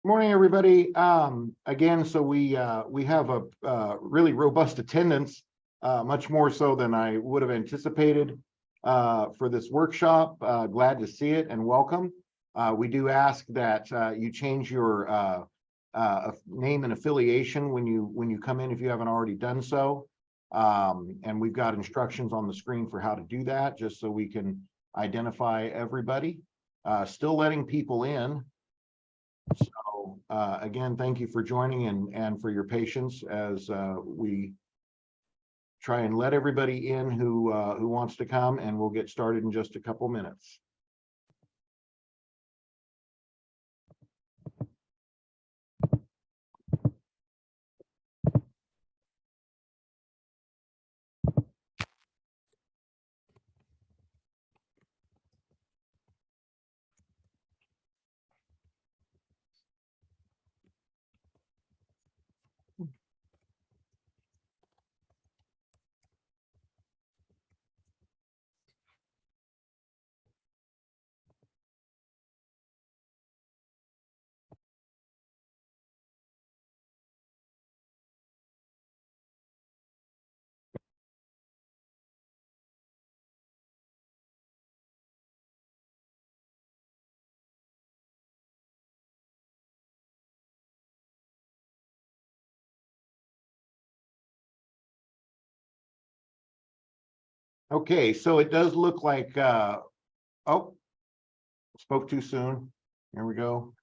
Morning, everybody. Again, so we have a really robust attendance, much more so than I would have anticipated for this workshop. Glad to see it and welcome. We do ask that you change your name and affiliation when you come in if you haven't already done so. And we've got instructions on the screen for how to do that, just so we can identify everybody. Still letting people in. So again, thank you for joining and for your patience as we try and let everybody in who wants to come, and we'll get started in just a couple minutes. Okay, so it does look like, oh, spoke too soon. Here we go.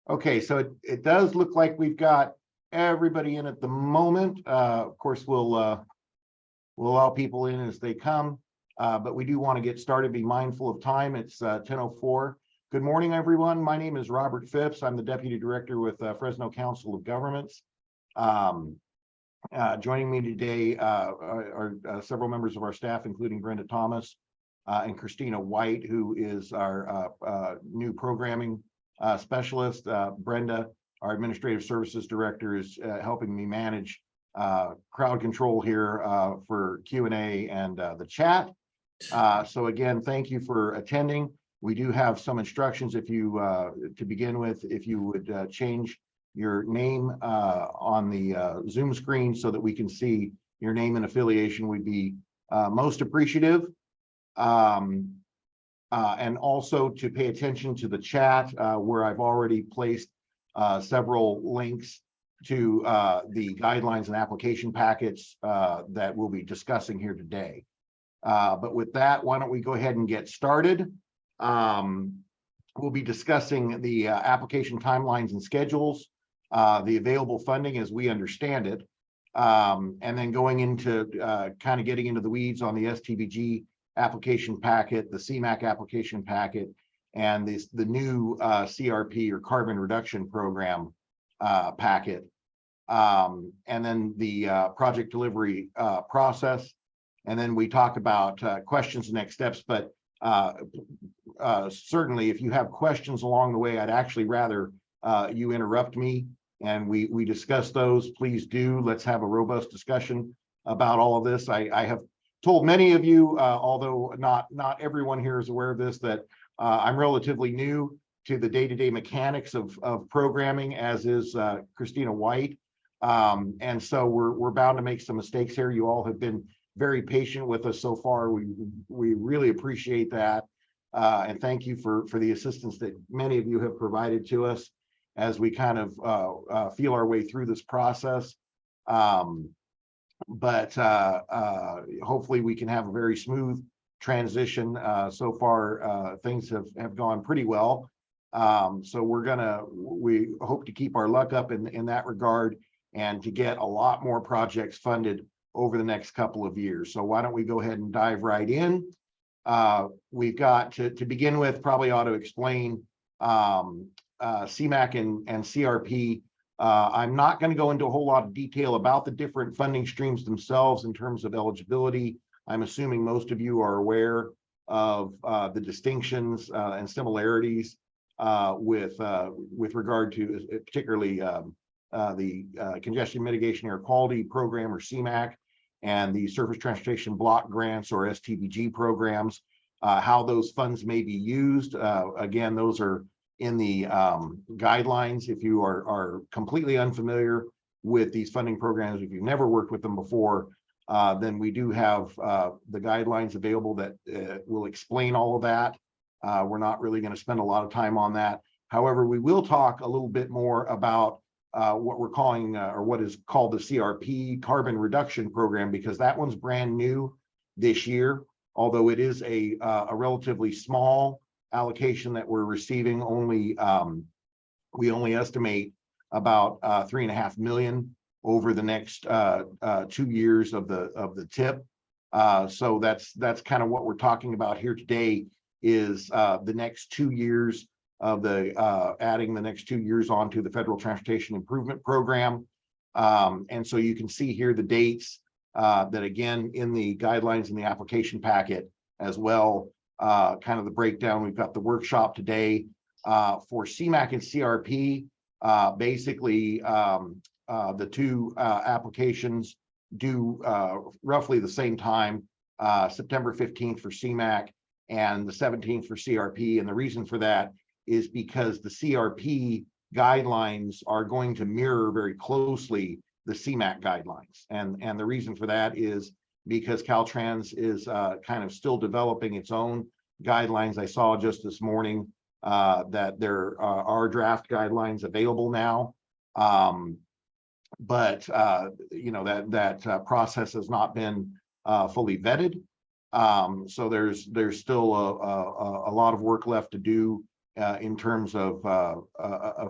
Okay, so it does look like we've got everybody in at the moment. Of course, we'll allow people in as they come, but we do want to get started. Be mindful of time. It's 10:04. Good morning, everyone. My name is Robert Phipps. I'm the Deputy Director with Fresno Council of Governments. Joining me today are several members of our staff, including Brenda Thomas and Christina White, who is our new programming specialist. Brenda, our Administrative Services Director, is helping me manage crowd control here for Q&A and the chat. So again, thank you for attending. We do have some instructions if you, to begin with, if you would change your name on the Zoom screen so that we can see your name and affiliation, we'd be most appreciative. And also to pay attention to the chat where I've already placed several links to the guidelines and application packets that we'll be discussing here today. But with that, why don't we go ahead and get started. We'll be discussing the application timelines and schedules, the available funding as we understand it, and then going into kind of getting into the weeds on the STBG application packet, the CMAQ application packet, and the new CRP or carbon reduction program packet, and then the project delivery process. And then we talk about questions and next steps, but certainly if you have questions along the way, I'd actually rather you interrupt me and we discuss those. Please do. Let's have a robust discussion about all of this. I have told many of you, although not everyone here is aware of this, that I'm relatively new to the day-to-day mechanics of programming, as is Christina White. And so we're bound to make some mistakes here. You all have been very patient with us so far. We really appreciate that. And thank you for the assistance that many of you have provided to us as we kind of feel our way through this process. But hopefully we can have a very smooth transition. So far, things have gone pretty well. So we hope to keep our luck up in that regard and to get a lot more projects funded over the next couple of years. So why don't we go ahead and dive right in. We've got to begin with, probably ought to explain CMAQ and CRP. I'm not going to go into a whole lot of detail about the different funding streams themselves in terms of eligibility. I'm assuming most of you are aware of the distinctions and similarities with regard to particularly the Congestion Mitigation Air Quality Program, or CMAQ, and the Surface Transportation Block Grants, or STBG programs, how those funds may be used. Again, those are in the guidelines. If you are completely unfamiliar with these funding programs, if you've never worked with them before, then we do have the guidelines available that will explain all of that. We're not really going to spend a lot of time on that. However, we will talk a little bit more about what we're calling, or what is called the CRP, Carbon Reduction Program, because that one's brand new this year, although it is a relatively small allocation that we're receiving. Only we only estimate about $3.5 million over the next 2 years of the TIP. So that's kind of what we're talking about here today, is the next 2 years of the adding the next 2 years onto the Federal Transportation Improvement Program. And so you can see here the dates that, again, in the guidelines in the application packet as well, kind of the breakdown. We've got the workshop today for CMAQ and CRP. Basically, the two applications due roughly the same time, September 15th for CMAQ and the 17th for CRP. And the reason for that is because the CRP guidelines are going to mirror very closely the CMAQ guidelines. And the reason for that is because Caltrans is kind of still developing its own guidelines. I saw just this morning that there are draft guidelines available now. But you know, that process has not been fully vetted. So there's still a lot of work left to do in terms of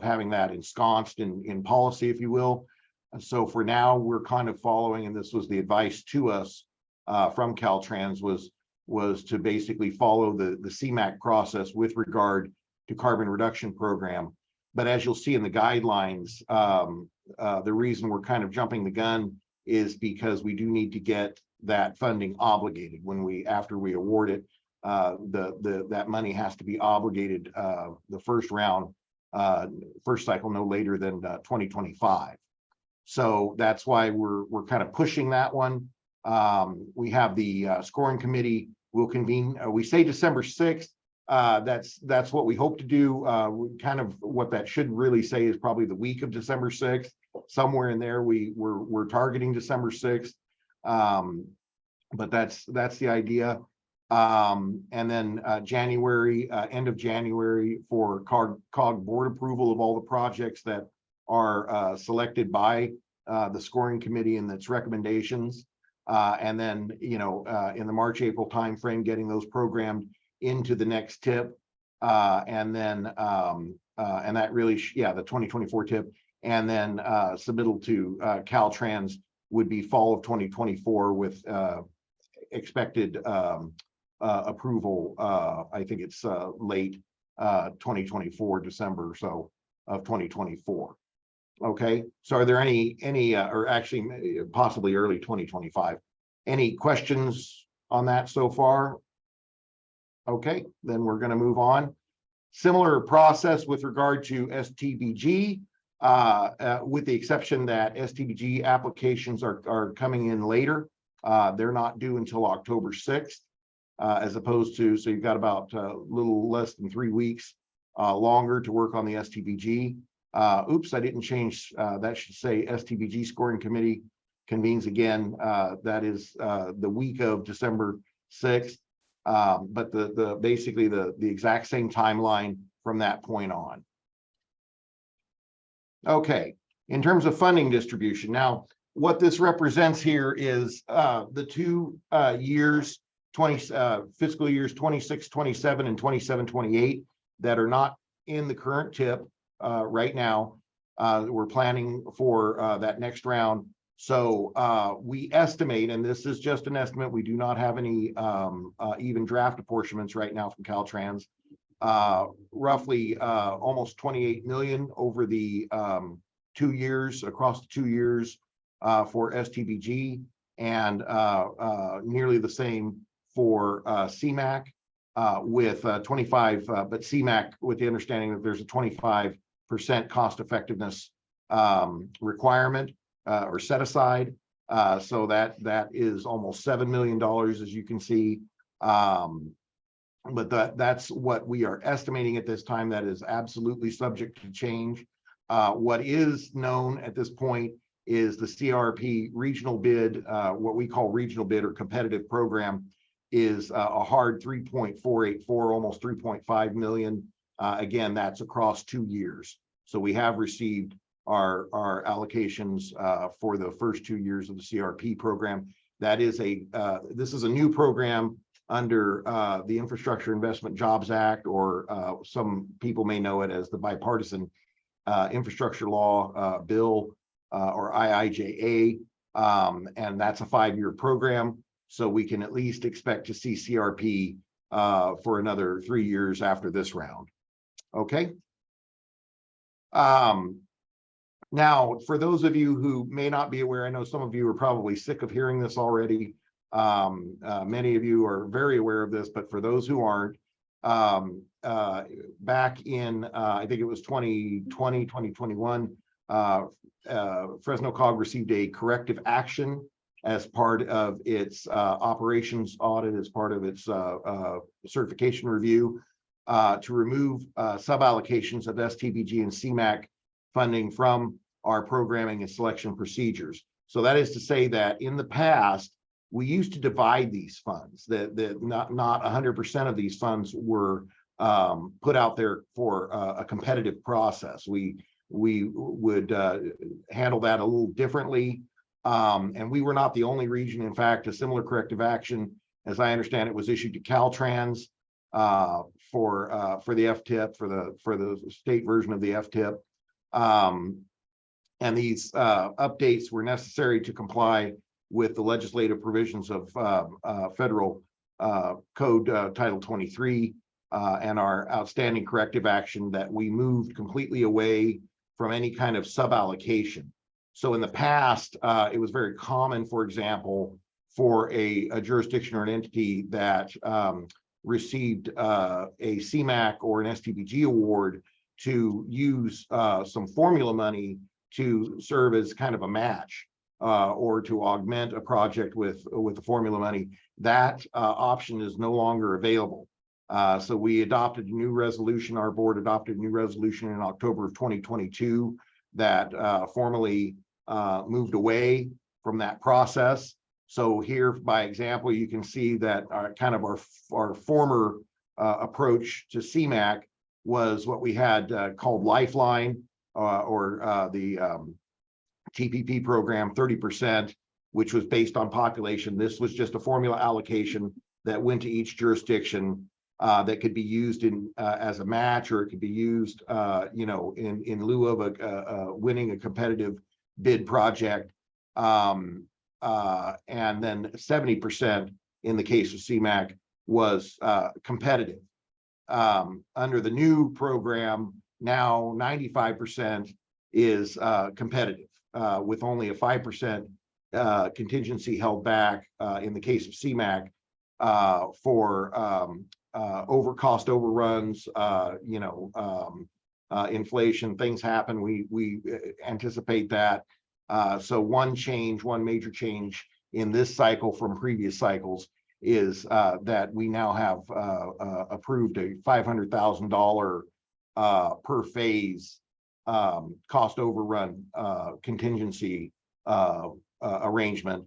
having that ensconced in policy, if you will. And so for now, we're kind of following, and this was the advice to us from Caltrans, was to basically follow the CMAQ process with regard to carbon reduction program. But as you'll see in the guidelines, the reason we're kind of jumping the gun is because we do need to get that funding obligated. After we award it, that money has to be obligated the first round, first cycle, no later than 2025. So that's why we're kind of pushing that one. We have the scoring committee will convene. We say December 6th. That's what we hope to do. Kind of what that should really say is probably the week of December 6th, somewhere in there. We're targeting December 6th, but that's the idea. And then January, end of January, for COG board approval of all the projects that are selected by the scoring committee and its recommendations. And then, you know, in the March-April timeframe, getting those programmed into the next TIP, and then and that really, the 2024 TIP, and then submittal to Caltrans would be fall of 2024 with expected approval. I think it's late 2024, December or so of 2024. Okay, so are there any or actually possibly early 2025? Any questions on that so far? Okay, then we're going to move on. Similar process with regard to STBG, with the exception that STBG applications are coming in later. They're not due until October 6th, as opposed to, so you've got about a little less than 3 weeks longer to work on the STBG. Oops, I didn't change. That should say STBG scoring committee convenes again. That is the week of December 6th. But basically the exact same timeline from that point on. Okay, in terms of funding distribution, now what this represents here is the 2 years, fiscal years 26, 27, and 27, 28 that are not in the current TIP right now. We're planning for that next round. So we estimate, and this is just an estimate, we do not have any even draft apportionments right now from Caltrans, roughly almost 28 million over the 2 years, across the 2 years for STBG, and nearly the same for CMAQ, with 25, but CMAQ with the understanding that there's a 25% cost effectiveness requirement or set aside. So that is almost $7 million, as you can see. But that's what we are estimating at this time. That is absolutely subject to change. What is known at this point is the CRP regional bid, what we call regional bid or competitive program, is a hard 3.484, almost 3.5 million. Again, that's across 2 years. So we have received our allocations for the first 2 years of the CRP program. That is this is a new program under the Infrastructure Investment Jobs Act, or some people may know it as the Bipartisan Infrastructure Law Bill, or IIJA, and that's a 5-year program. So we can at least expect to see CRP for another 3 years after this round. Okay. Now, for those of you who may not be aware, I know some of you are probably sick of hearing this already. Many of you are very aware of this, but for those who aren't, back in, I think it was 2020, 2021, Fresno Cog received a corrective action as part of its operations audit, as part of its certification review, to remove sub-allocations of STBG and CMAQ funding from our programming and selection procedures. So that is to say that in the past, we used to divide these funds, that not 100% of these funds were put out there for a competitive process. We would handle that a little differently. And we were not the only region. In fact, a similar corrective action, as I understand it, was issued to Caltrans for the FTIP, for the state version of the FTIP. And these updates were necessary to comply with the legislative provisions of Federal Code Title 23 and our outstanding corrective action that we moved completely away from any kind of sub-allocation. So in the past, it was very common, for example, for a jurisdiction or an entity that received a CMAQ or an STBG award to use some formula money to serve as kind of a match or to augment a project with the formula money. That option is no longer available. So we adopted a new resolution. Our board adopted a new resolution in October of 2022 that formally moved away from that process. So here, by example, you can see that our former approach to CMAQ was what we had called Lifeline, or the TPP program, 30%, which was based on population. This was just a formula allocation that went to each jurisdiction that could be used in as a match, or it could be used, in lieu of winning a competitive bid project. And then 70% in the case of CMAQ was competitive. Under the new program, now 95% is competitive, with only a 5% contingency held back in the case of CMAQ for cost overruns, inflation. Things happen. We anticipate that. So one major change in this cycle from previous cycles is that we now have approved a $500,000 per phase cost overrun contingency arrangement,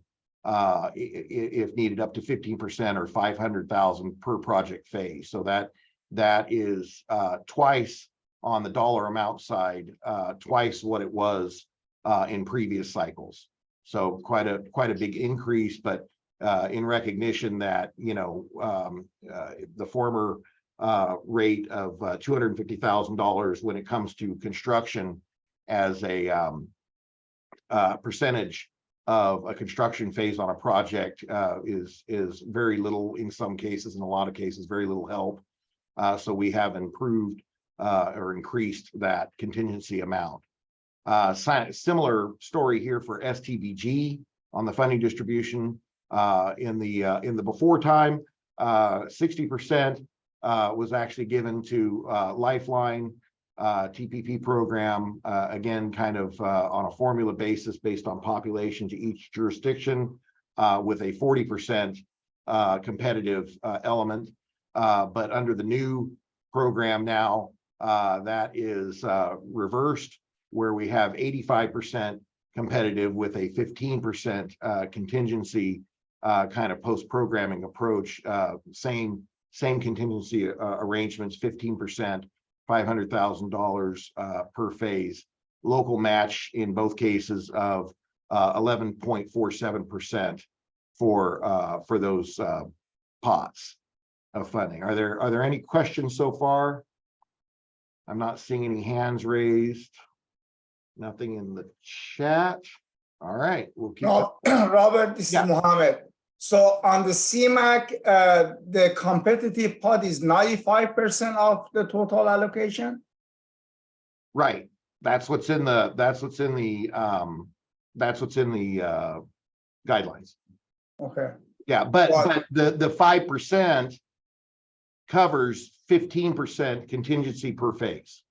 if needed, up to 15% or $500,000 per project phase. So that is twice on the dollar amount side, twice what it was in previous cycles. So quite a big increase, but in recognition that the former rate of $250,000 when it comes to construction as a percentage of a construction phase on a project is very little in some cases. In a lot of cases, very little help. So we have improved or increased that contingency amount. Similar story here for STBG on the funding distribution. In the before time, 60% was actually given to Lifeline, TPP program, again, kind of on a formula basis based on population to each jurisdiction, with a 40% competitive element. But under the new program now, that is reversed, where we have 85% competitive with a 15% contingency kind of post-programming approach. Same contingency arrangements, 15%, $500,000 per phase. Local match in both cases of 11.47% for those pots of funding. Are there any questions so far? I'm not seeing any hands raised. Nothing in the chat. All right, we'll keep. Robert, this is Mohammed. So on the CMAQ, the competitive pot is 95% of the total allocation. Right. That's what's in the guidelines. Okay. Yeah, but the 5% covers 15% contingency per phase.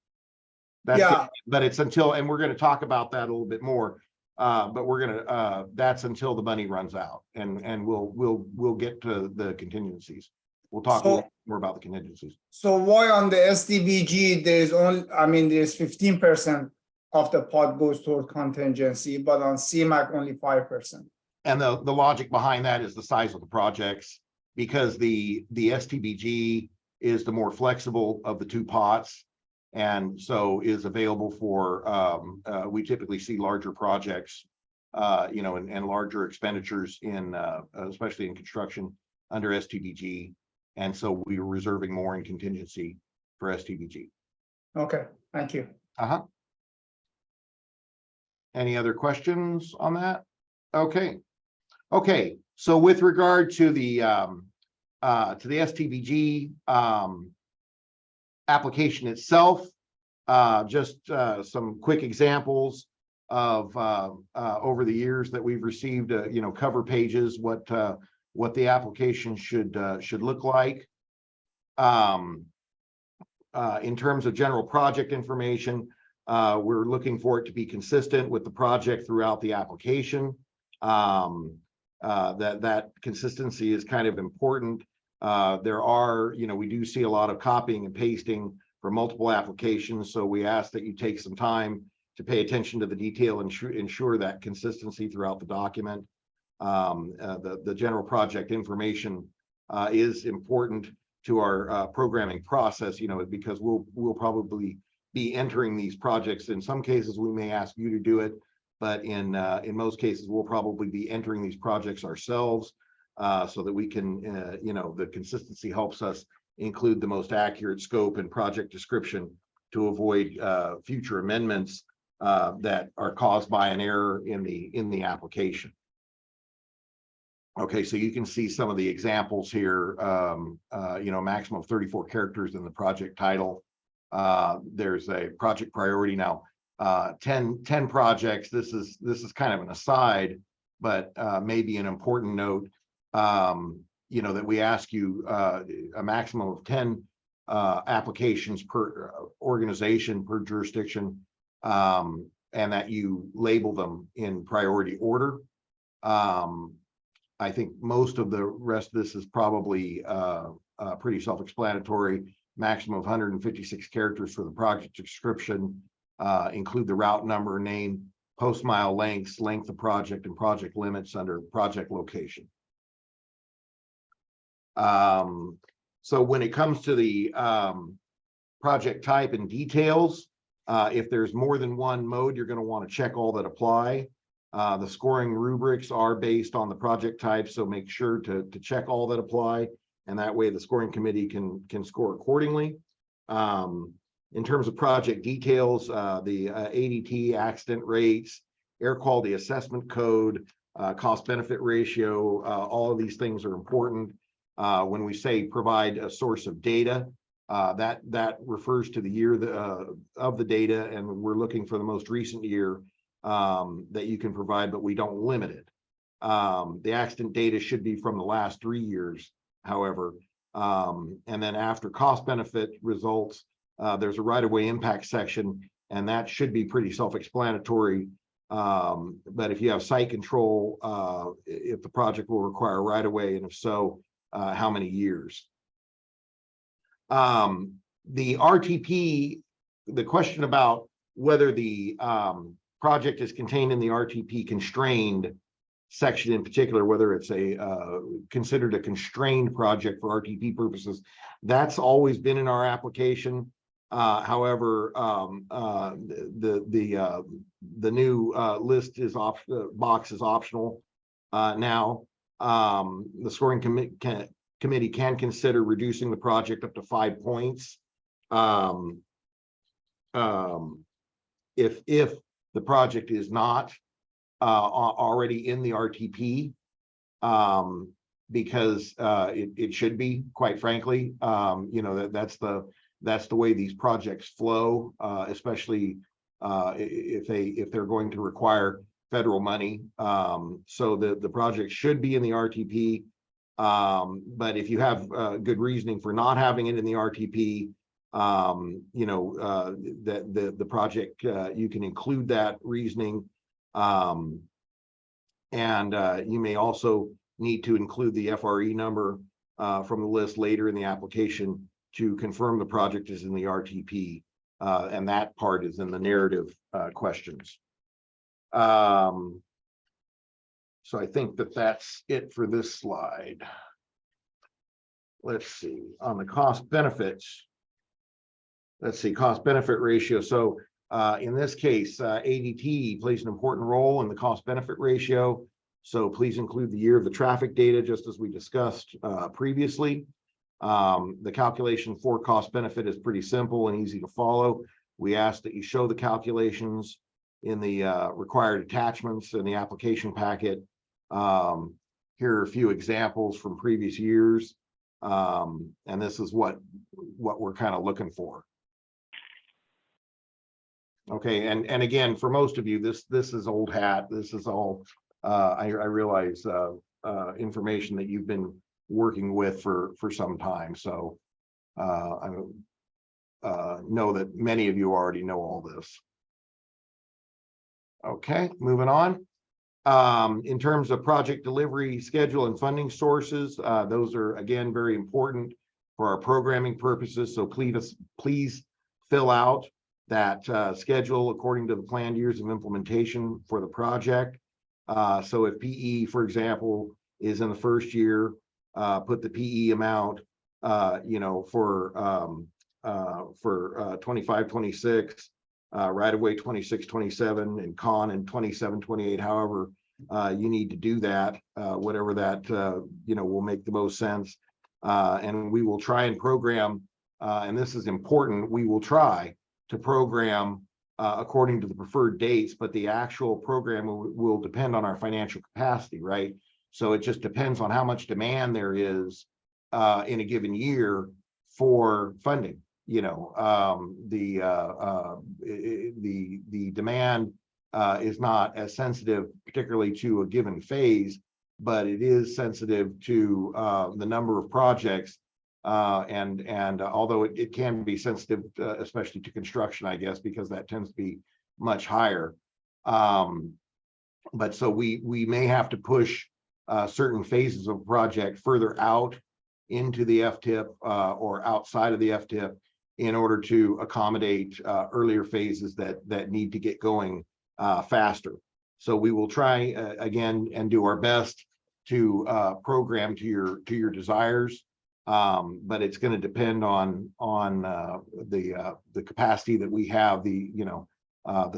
That's but it's until, and we're going to talk about that a little bit more. But we're gonna that's until the money runs out, and we'll get to the contingencies. We'll talk a little more about the contingencies. So why on the STBG there's only, I mean, there's 15% of the pot goes toward contingency, but on CMAQ only 5%. And the logic behind that is the size of the projects, because the STBG is the more flexible of the two pots, and so is available for we typically see larger projects, you know, and larger expenditures in especially in construction under STBG, and so we are reserving more in contingency for STBG. Okay, thank you. Any other questions on that? Okay. So with regard to the STBG application itself, just some quick examples of over the years that we've received, you know, cover pages, what the application should look like. In terms of general project information, we're looking for it to be consistent with the project throughout the application. That consistency is kind of important. There are, you know, we do see a lot of copying and pasting for multiple applications, so we ask that you take some time to pay attention to the detail and ensure that consistency throughout the document. The general project information is important to our programming process, you know, because we'll probably be entering these projects. In some cases, we may ask you to do it, but in most cases, we'll probably be entering these projects ourselves, so that we can, you know, the consistency helps us include the most accurate scope and project description to avoid future amendments that are caused by an error in the application. Okay, so you can see some of the examples here. You know, maximum of 34 characters in the project title. There's a project priority now. 10 projects. This is kind of an aside, but maybe an important note. You know, that we ask you a maximum of 10 applications per organization, per jurisdiction, and that you label them in priority order. I think most of the rest of this is probably pretty self-explanatory. Maximum of 156 characters for the project description. Include the route number, name, post mile lengths, length of project, and project limits under project location. So when it comes to the project type and details, if there's more than one mode, you're going to want to check all that apply. The scoring rubrics are based on the project type, so make sure to check all that apply, and that way the scoring committee can score accordingly. In terms of project details, the ADT, accident rates, air quality assessment code, cost benefit ratio, all of these things are important. When we say provide a source of data, that refers to the year of the data, and we're looking for the most recent year that you can provide, but we don't limit it. The accident data should be from the last 3 years, however. And then after cost benefit results, there's a right-of-way impact section, and that should be pretty self-explanatory. But if you have site control, if the project will require right-of-way, and if so, how many years? The RTP, the question about whether the project is contained in the RTP constrained section in particular, whether it's considered a constrained project for RTP purposes, that's always been in our application. However, the new list is box is optional now. The scoring committee can consider reducing the project up to 5 points if the project is not already in the RTP, because it should be, quite frankly. That's the way these projects flow, especially if they're going to require federal money. So the project should be in the RTP. But if you have good reasoning for not having it in the RTP, the project, you can include that reasoning. And you may also need to include the FRE number from the list later in the application to confirm the project is in the RTP. And that part is in the narrative questions. So I think that's it for this slide. Let's see, on the cost benefits. Let's see, cost benefit ratio. So in this case, ADT plays an important role in the cost benefit ratio. So please include the year of the traffic data, just as we discussed previously. The calculation for cost benefit is pretty simple and easy to follow. We ask that you show the calculations in the required attachments in the application packet. Here are a few examples from previous years. And this is what we're kind of looking for. Okay, and again, for most of you, this is old hat. This is all I realize information that you've been working with for some time. So I know that many of you already know all this. Okay, moving on. In terms of project delivery schedule and funding sources, those are again very important for our programming purposes. So please fill out that schedule according to the planned years of implementation for the project. So if PE, for example, is in the first year, put the PE amount, for 25-26, right away 26-27, and con in 27-28. However, you need to do that, whatever that will make the most sense. And we will try and program, and this is important. We will try to program according to the preferred dates, but the actual program will depend on our financial capacity, right? So it just depends on how much demand there is in a given year for funding. The demand is not as sensitive, particularly to a given phase, but it is sensitive to the number of projects. And although it can be sensitive, especially to construction, I guess, because that tends to be much higher. But so we may have to push certain phases of project further out into the FTIP or outside of the FTIP in order to accommodate earlier phases that need to get going faster. So we will try again and do our best to program to your desires. But it's going to depend on the capacity that we have, the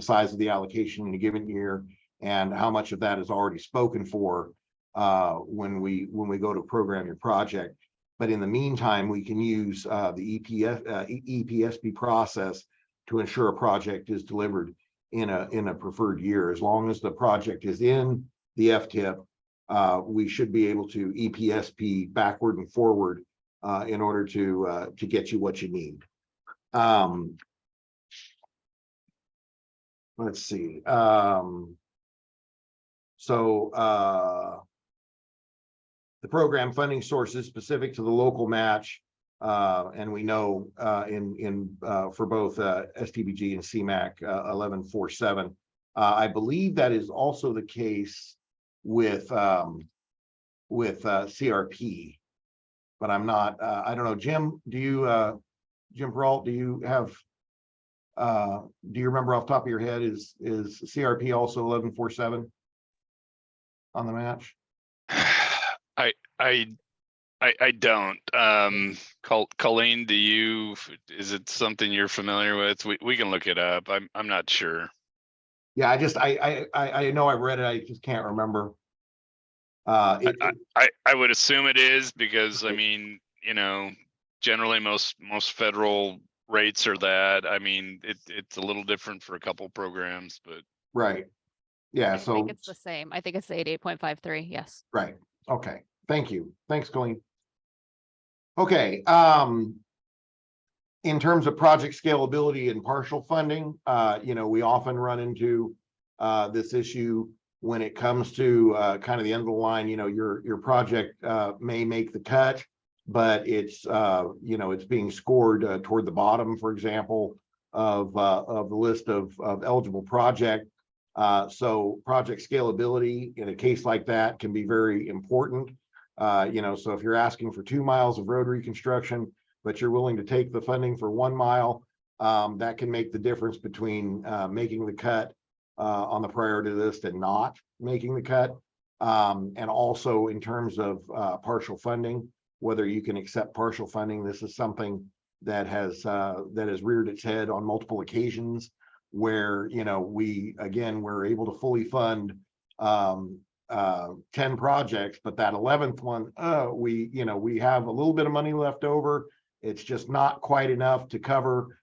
size of the allocation in a given year, and how much of that is already spoken for when we go to program your project. But in the meantime, we can use the EPSP process to ensure a project is delivered in a preferred year. As long as the project is in the FTIP, we should be able to EPSP backward and forward in order to get you what you need. Let's see. The program funding sources specific to the local match And we know for both STBG and CMAQ 1147. I believe that is also the case with CRP, but I'm not. I don't know. Jim, Jim Peralt, do you remember off the top of your head? Is CRP also 1147 on the match? I don't. Colleen, is it something you're familiar with? We can look it up. I'm not sure. Yeah, I know I've read it. I just can't remember. I would assume it is because I mean, generally most federal rates are that. I mean, it's a little different for a couple programs, but right. Yeah, I think it's the same. I think it's the 88.53. Yes. Right. Okay. Thank you. Thanks, Colleen. Okay. In terms of project scalability and partial funding, we often run into this issue when it comes to kind of the end of the line. Your project may make the cut, but it's it's being scored toward the bottom, for example, of the list of eligible project. So project scalability in a case like that can be very important. So if you're asking for 2 miles of road reconstruction, but you're willing to take the funding for 1 mile, that can make the difference between making the cut on the priority list and not making the cut. And also in terms of partial funding, whether you can accept partial funding. This is something that has reared its head on multiple occasions where, we're able to fully fund 10 projects, but that 11th one, we have a little bit of money left over. It's just not quite enough to cover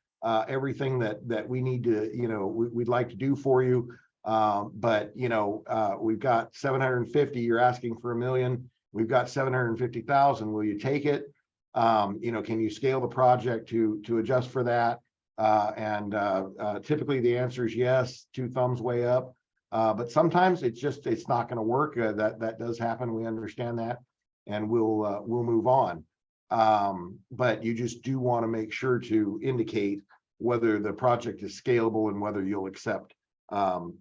everything that we need to, we'd like to do for you. But we've got 750, you're asking for $1 million. We've got 750,000. Will you take it? Can you scale the project to adjust for that? And typically the answer is yes, 2 thumbs way up. But sometimes it's not going to work. That does happen. We understand that, and we'll move on. But you just do want to make sure to indicate whether the project is scalable and whether you'll accept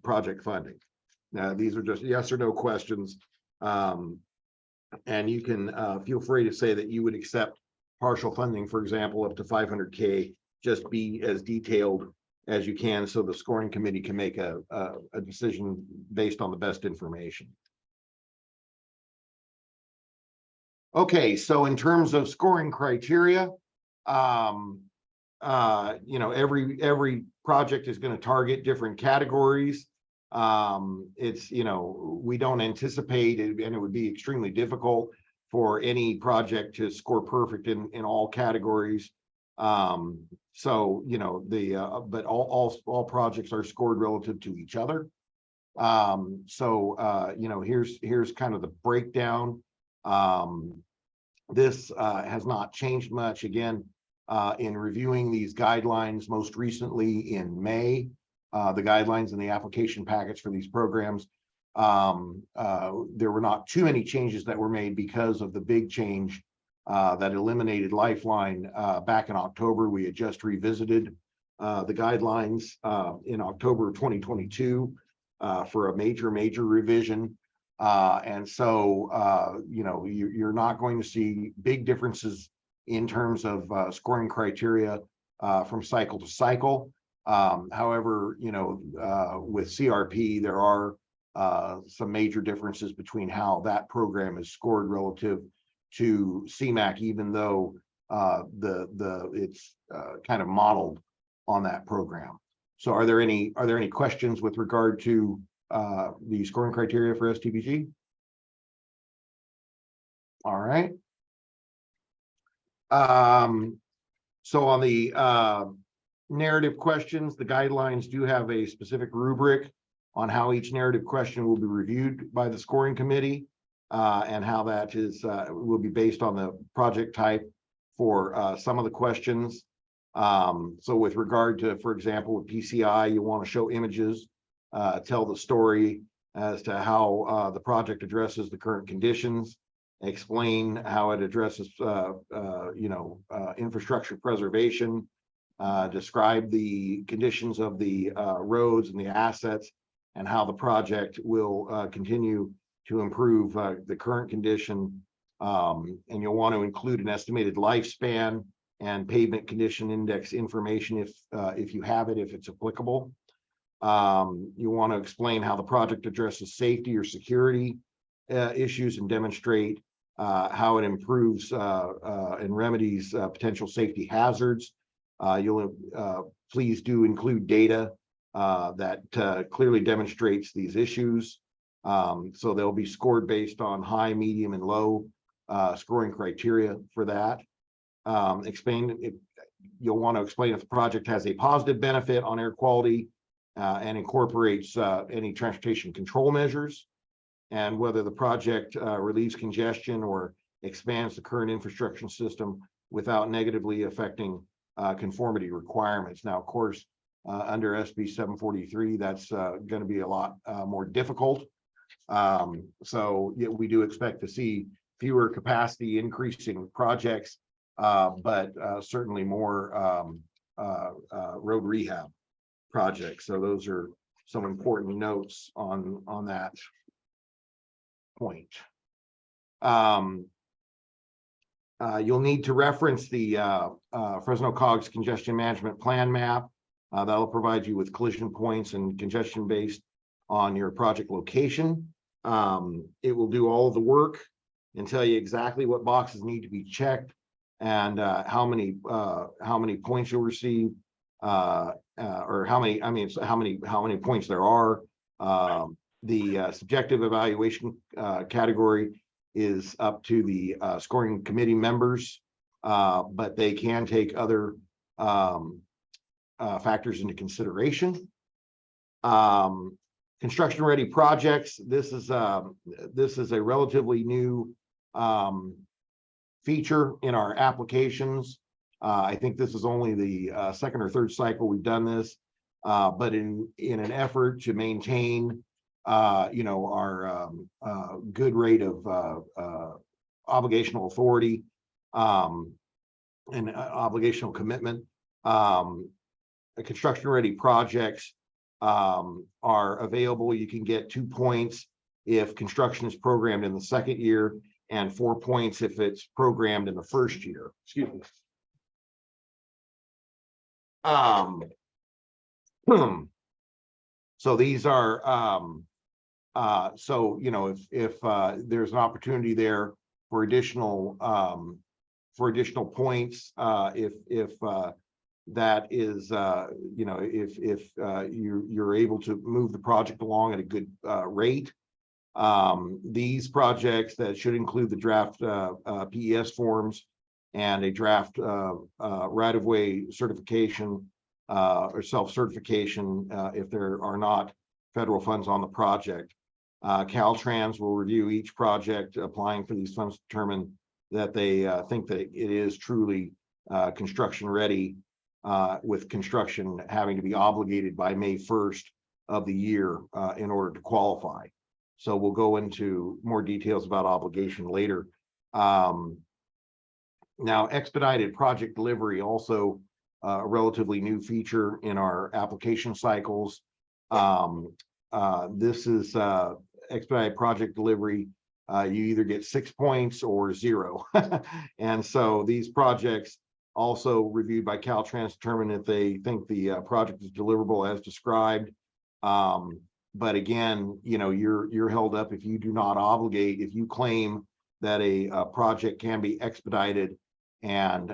project funding. Now, these are just yes or no questions. And you can feel free to say that you would accept partial funding, for example, up to 500K. Just be as detailed as you can so the scoring committee can make a decision based on the best information. Okay, so in terms of scoring criteria, every project is going to target different categories. We don't anticipate it, and it would be extremely difficult for any project to score perfect in all categories. But all projects are scored relative to each other. Here's kind of the breakdown. This has not changed much. Again, in reviewing these guidelines most recently in May, the guidelines and the application package for these programs, there were not too many changes that were made because of the big change that eliminated Lifeline back in October. We had just revisited the guidelines in October of 2022 for a major revision. And so, you're not going to see big differences in terms of scoring criteria from cycle to cycle. However, with CRP, there are some major differences between how that program is scored relative to CMAQ, even though it's kind of modeled on that program. So are there any questions with regard to the scoring criteria for STBG? All right. So on the narrative questions, the guidelines do have a specific rubric on how each narrative question will be reviewed by the scoring committee, and how that will be based on the project type for some of the questions. So with regard to, for example, with PCI, you want to show images, tell the story as to how the project addresses the current conditions, explain how it addresses, infrastructure preservation, describe the conditions of the roads and the assets, and how the project will continue to improve the current condition. And you'll want to include an estimated lifespan and pavement condition index information if you have it, if it's applicable. You want to explain how the project addresses safety or security issues and demonstrate how it improves and remedies potential safety hazards. You'll please do include data that clearly demonstrates these issues. So they'll be scored based on high, medium, and low scoring criteria for that. You'll want to explain if the project has a positive benefit on air quality and incorporates any transportation control measures, and whether the project relieves congestion or expands the current infrastructure system without negatively affecting conformity requirements. Now, of course, under SB 743, that's going to be a lot more difficult. So yeah, we do expect to see fewer capacity increasing projects, but certainly more road rehab projects. So those are some important notes on that point. You'll need to reference the Fresno COGS congestion management plan map. That'll provide you with collision points and congestion based on your project location. It will do all of the work and tell you exactly what boxes need to be checked and how many points you'll receive, or how many points there are. The subjective evaluation category is up to the scoring committee members, but they can take other factors into consideration. Construction ready projects. This is a relatively new feature in our applications. I think this is only the second or third cycle we've done this, but in an effort to maintain our good rate of obligational authority and obligational commitment, construction ready projects are available. You can get 2 points if construction is programmed in the second year and 4 points if it's programmed in the first year. Excuse me. So these are so if there's an opportunity there for additional points, if that is if you're able to move the project along at a good rate. These projects that should include the draft PES forms and a draft right-of-way certification or self-certification if there are not federal funds on the project. Caltrans will review each project applying for these funds to determine that they think that it is truly construction ready, with construction having to be obligated by May 1st of the year in order to qualify. So we'll go into more details about obligation later. Now, expedited project delivery, also a relatively new feature in our application cycles. This is expedited project delivery. You either get 6 points or 0. And so these projects also reviewed by Caltrans determine if they think the project is deliverable as described. But again, you're held up if you do not obligate, if you claim that a project can be expedited and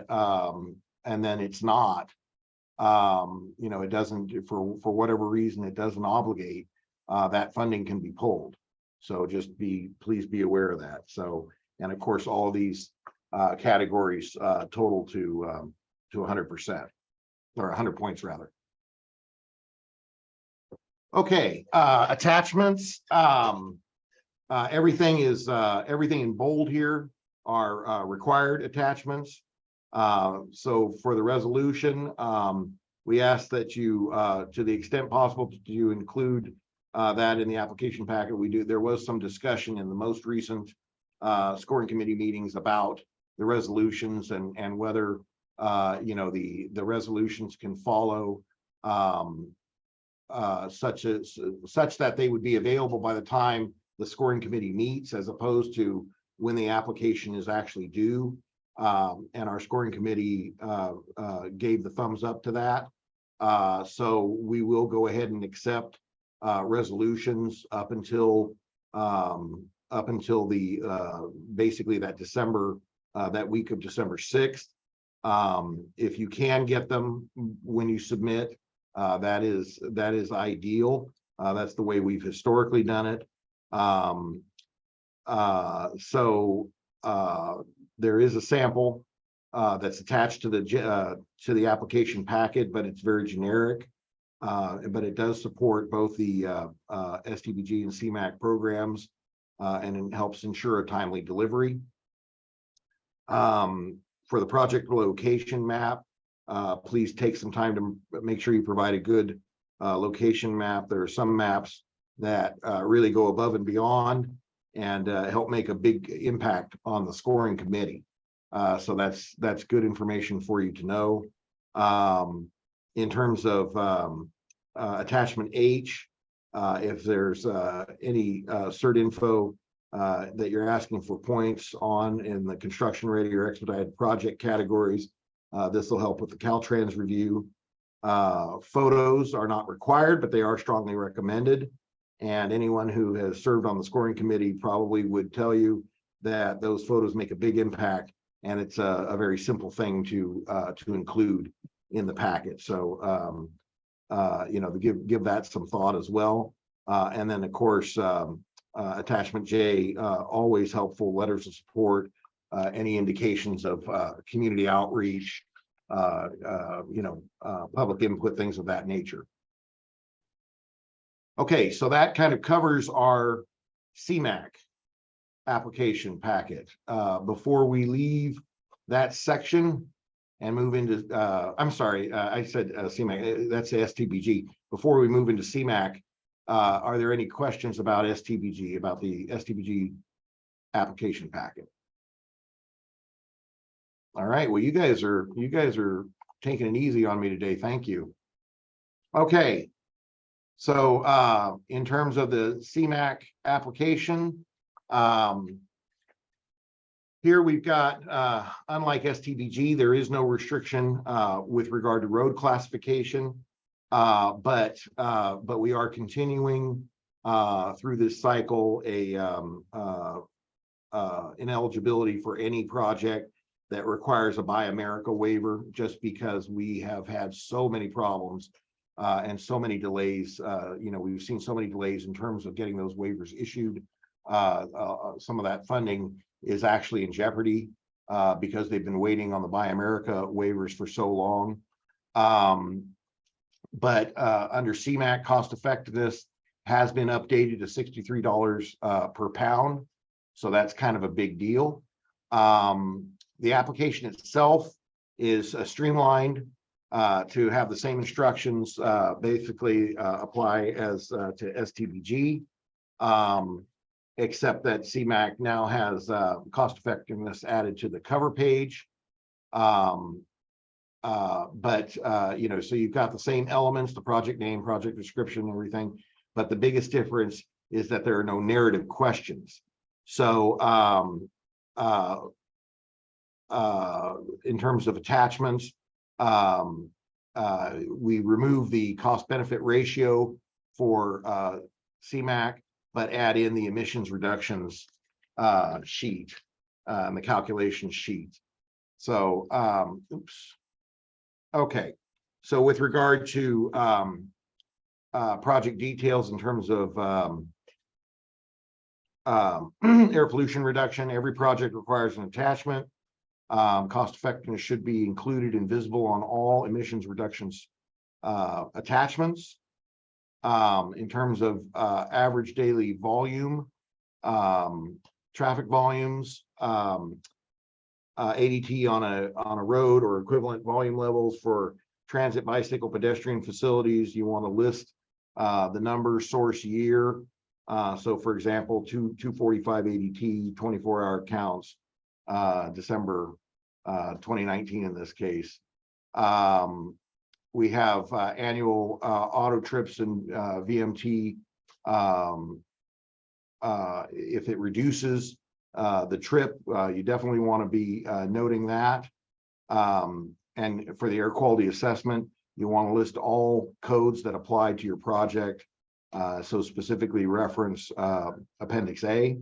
then it's not, it doesn't, for whatever reason, it doesn't obligate, that funding can be pulled. So just please be aware of that. So, and of course, all of these categories total to 100% or 100 points rather. Okay, attachments. Everything in bold here are required attachments. So for the resolution, we ask that you, to the extent possible, you include that in the application packet. There was some discussion in the most recent scoring committee meetings about the resolutions and whether you know, the resolutions can follow such that they would be available by the time the scoring committee meets, as opposed to when the application is actually due. And our scoring committee gave the thumbs up to that. So we will go ahead and accept resolutions up until the basically that December, that week of December 6th. If you can get them when you submit, that is ideal. That's the way we've historically done it. So there is a sample that's attached to the application packet, but it's very generic. But it does support both the STBG and CMAQ programs, and it helps ensure a timely delivery. For the project location map, please take some time to make sure you provide a good location map. There are some maps that really go above and beyond and help make a big impact on the scoring committee. So that's good information for you to know. In terms of attachment H, if there's any cert info that you're asking for points on in the construction ready or expedited project categories, this will help with the Caltrans review. Photos are not required, but they are strongly recommended. And anyone who has served on the scoring committee probably would tell you that those photos make a big impact, and it's a very simple thing to include in the packet. So you know, give that some thought as well. And then of course, attachment J, always helpful, letters of support, any indications of community outreach, you know, public input, things of that nature. Okay, so that kind of covers our CMAQ application packet. Before we leave that section and move into, I'm sorry, I said CMAQ, that's the STBG. Before we move into CMAQ, are there any questions about STBG, about the STBG application packet? All right, well, you guys are taking it easy on me today. Thank you. Okay. So in terms of the CMAQ application, here we've got, unlike STBG, there is no restriction with regard to road classification, but we are continuing through this cycle ineligibility for any project that requires a Buy America waiver, just because we have had so many problems and so many delays. You know, we've seen so many delays in terms of getting those waivers issued. Some of that funding is actually in jeopardy because they've been waiting on the Buy America waivers for so long. But under CMAQ, cost effectiveness has been updated to $63 per pound. So that's kind of a big deal. The application itself is streamlined to have the same instructions basically apply as to STBG, except that CMAQ now has cost effectiveness added to the cover page. But you know, so you've got the same elements, the project name, project description, everything, but the biggest difference is that there are no narrative questions. So in terms of attachments, we remove the cost benefit ratio for CMAQ, but add in the emissions reductions sheet, the calculation sheet. So oops. Okay, so with regard to project details in terms of air pollution reduction, every project requires an attachment. Cost effectiveness should be included and visible on all emissions reductions attachments. In terms of average daily volume, traffic volumes, ADT on a road or equivalent volume levels for transit, bicycle, pedestrian facilities. You want to list the number, source, year, So for example, 245 ADT, 24-hour counts, December 2019 in this case. We have annual auto trips and VMT. If it reduces the trip, you definitely want to be noting that. And for the air quality assessment, you want to list all codes that apply to your project. So specifically reference Appendix A.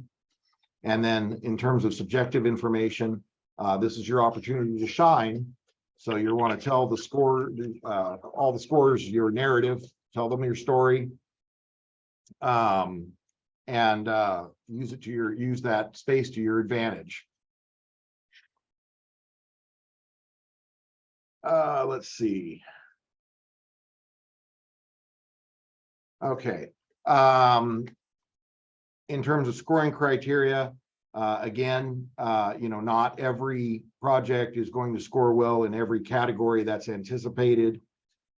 And then in terms of subjective information, this is your opportunity to shine. So you want to tell the score, all the scores, your narrative, tell them your story. And use that space to your advantage. Let's see. Okay. In terms of scoring criteria, again, not every project is going to score well in every category that's anticipated.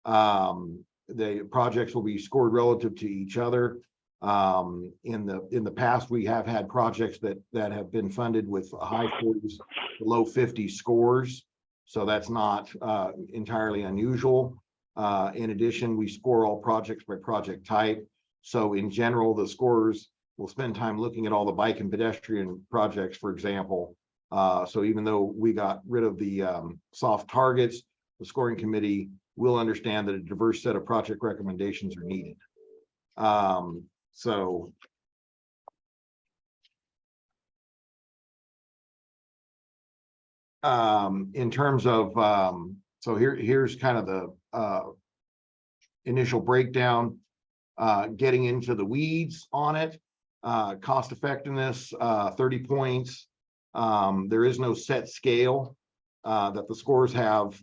The projects will be scored relative to each other. In the past, we have had projects that have been funded with high 40s, low 50 scores. So that's not entirely unusual. In addition, we score all projects by project type. So in general, the scorers will spend time looking at all the bike and pedestrian projects, for example. So even though we got rid of the soft targets, the scoring committee will understand that a diverse set of project recommendations are needed. In terms of, so here's kind of the initial breakdown, getting into the weeds on it. Cost effectiveness, 30 points. There is no set scale that the scores have.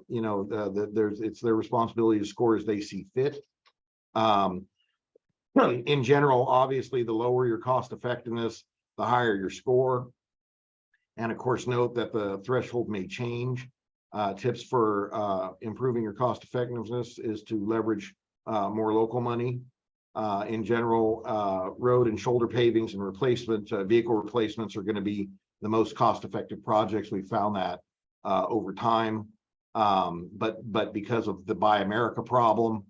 It's their responsibility to score as they see fit. In general, obviously, the lower your cost effectiveness, the higher your score. And of course, note that the threshold may change. Tips for improving your cost effectiveness is to leverage more local money. In general, road and shoulder pavings and replacement, vehicle replacements are going to be the most cost-effective projects. We found that over time. But because of the Buy America problem,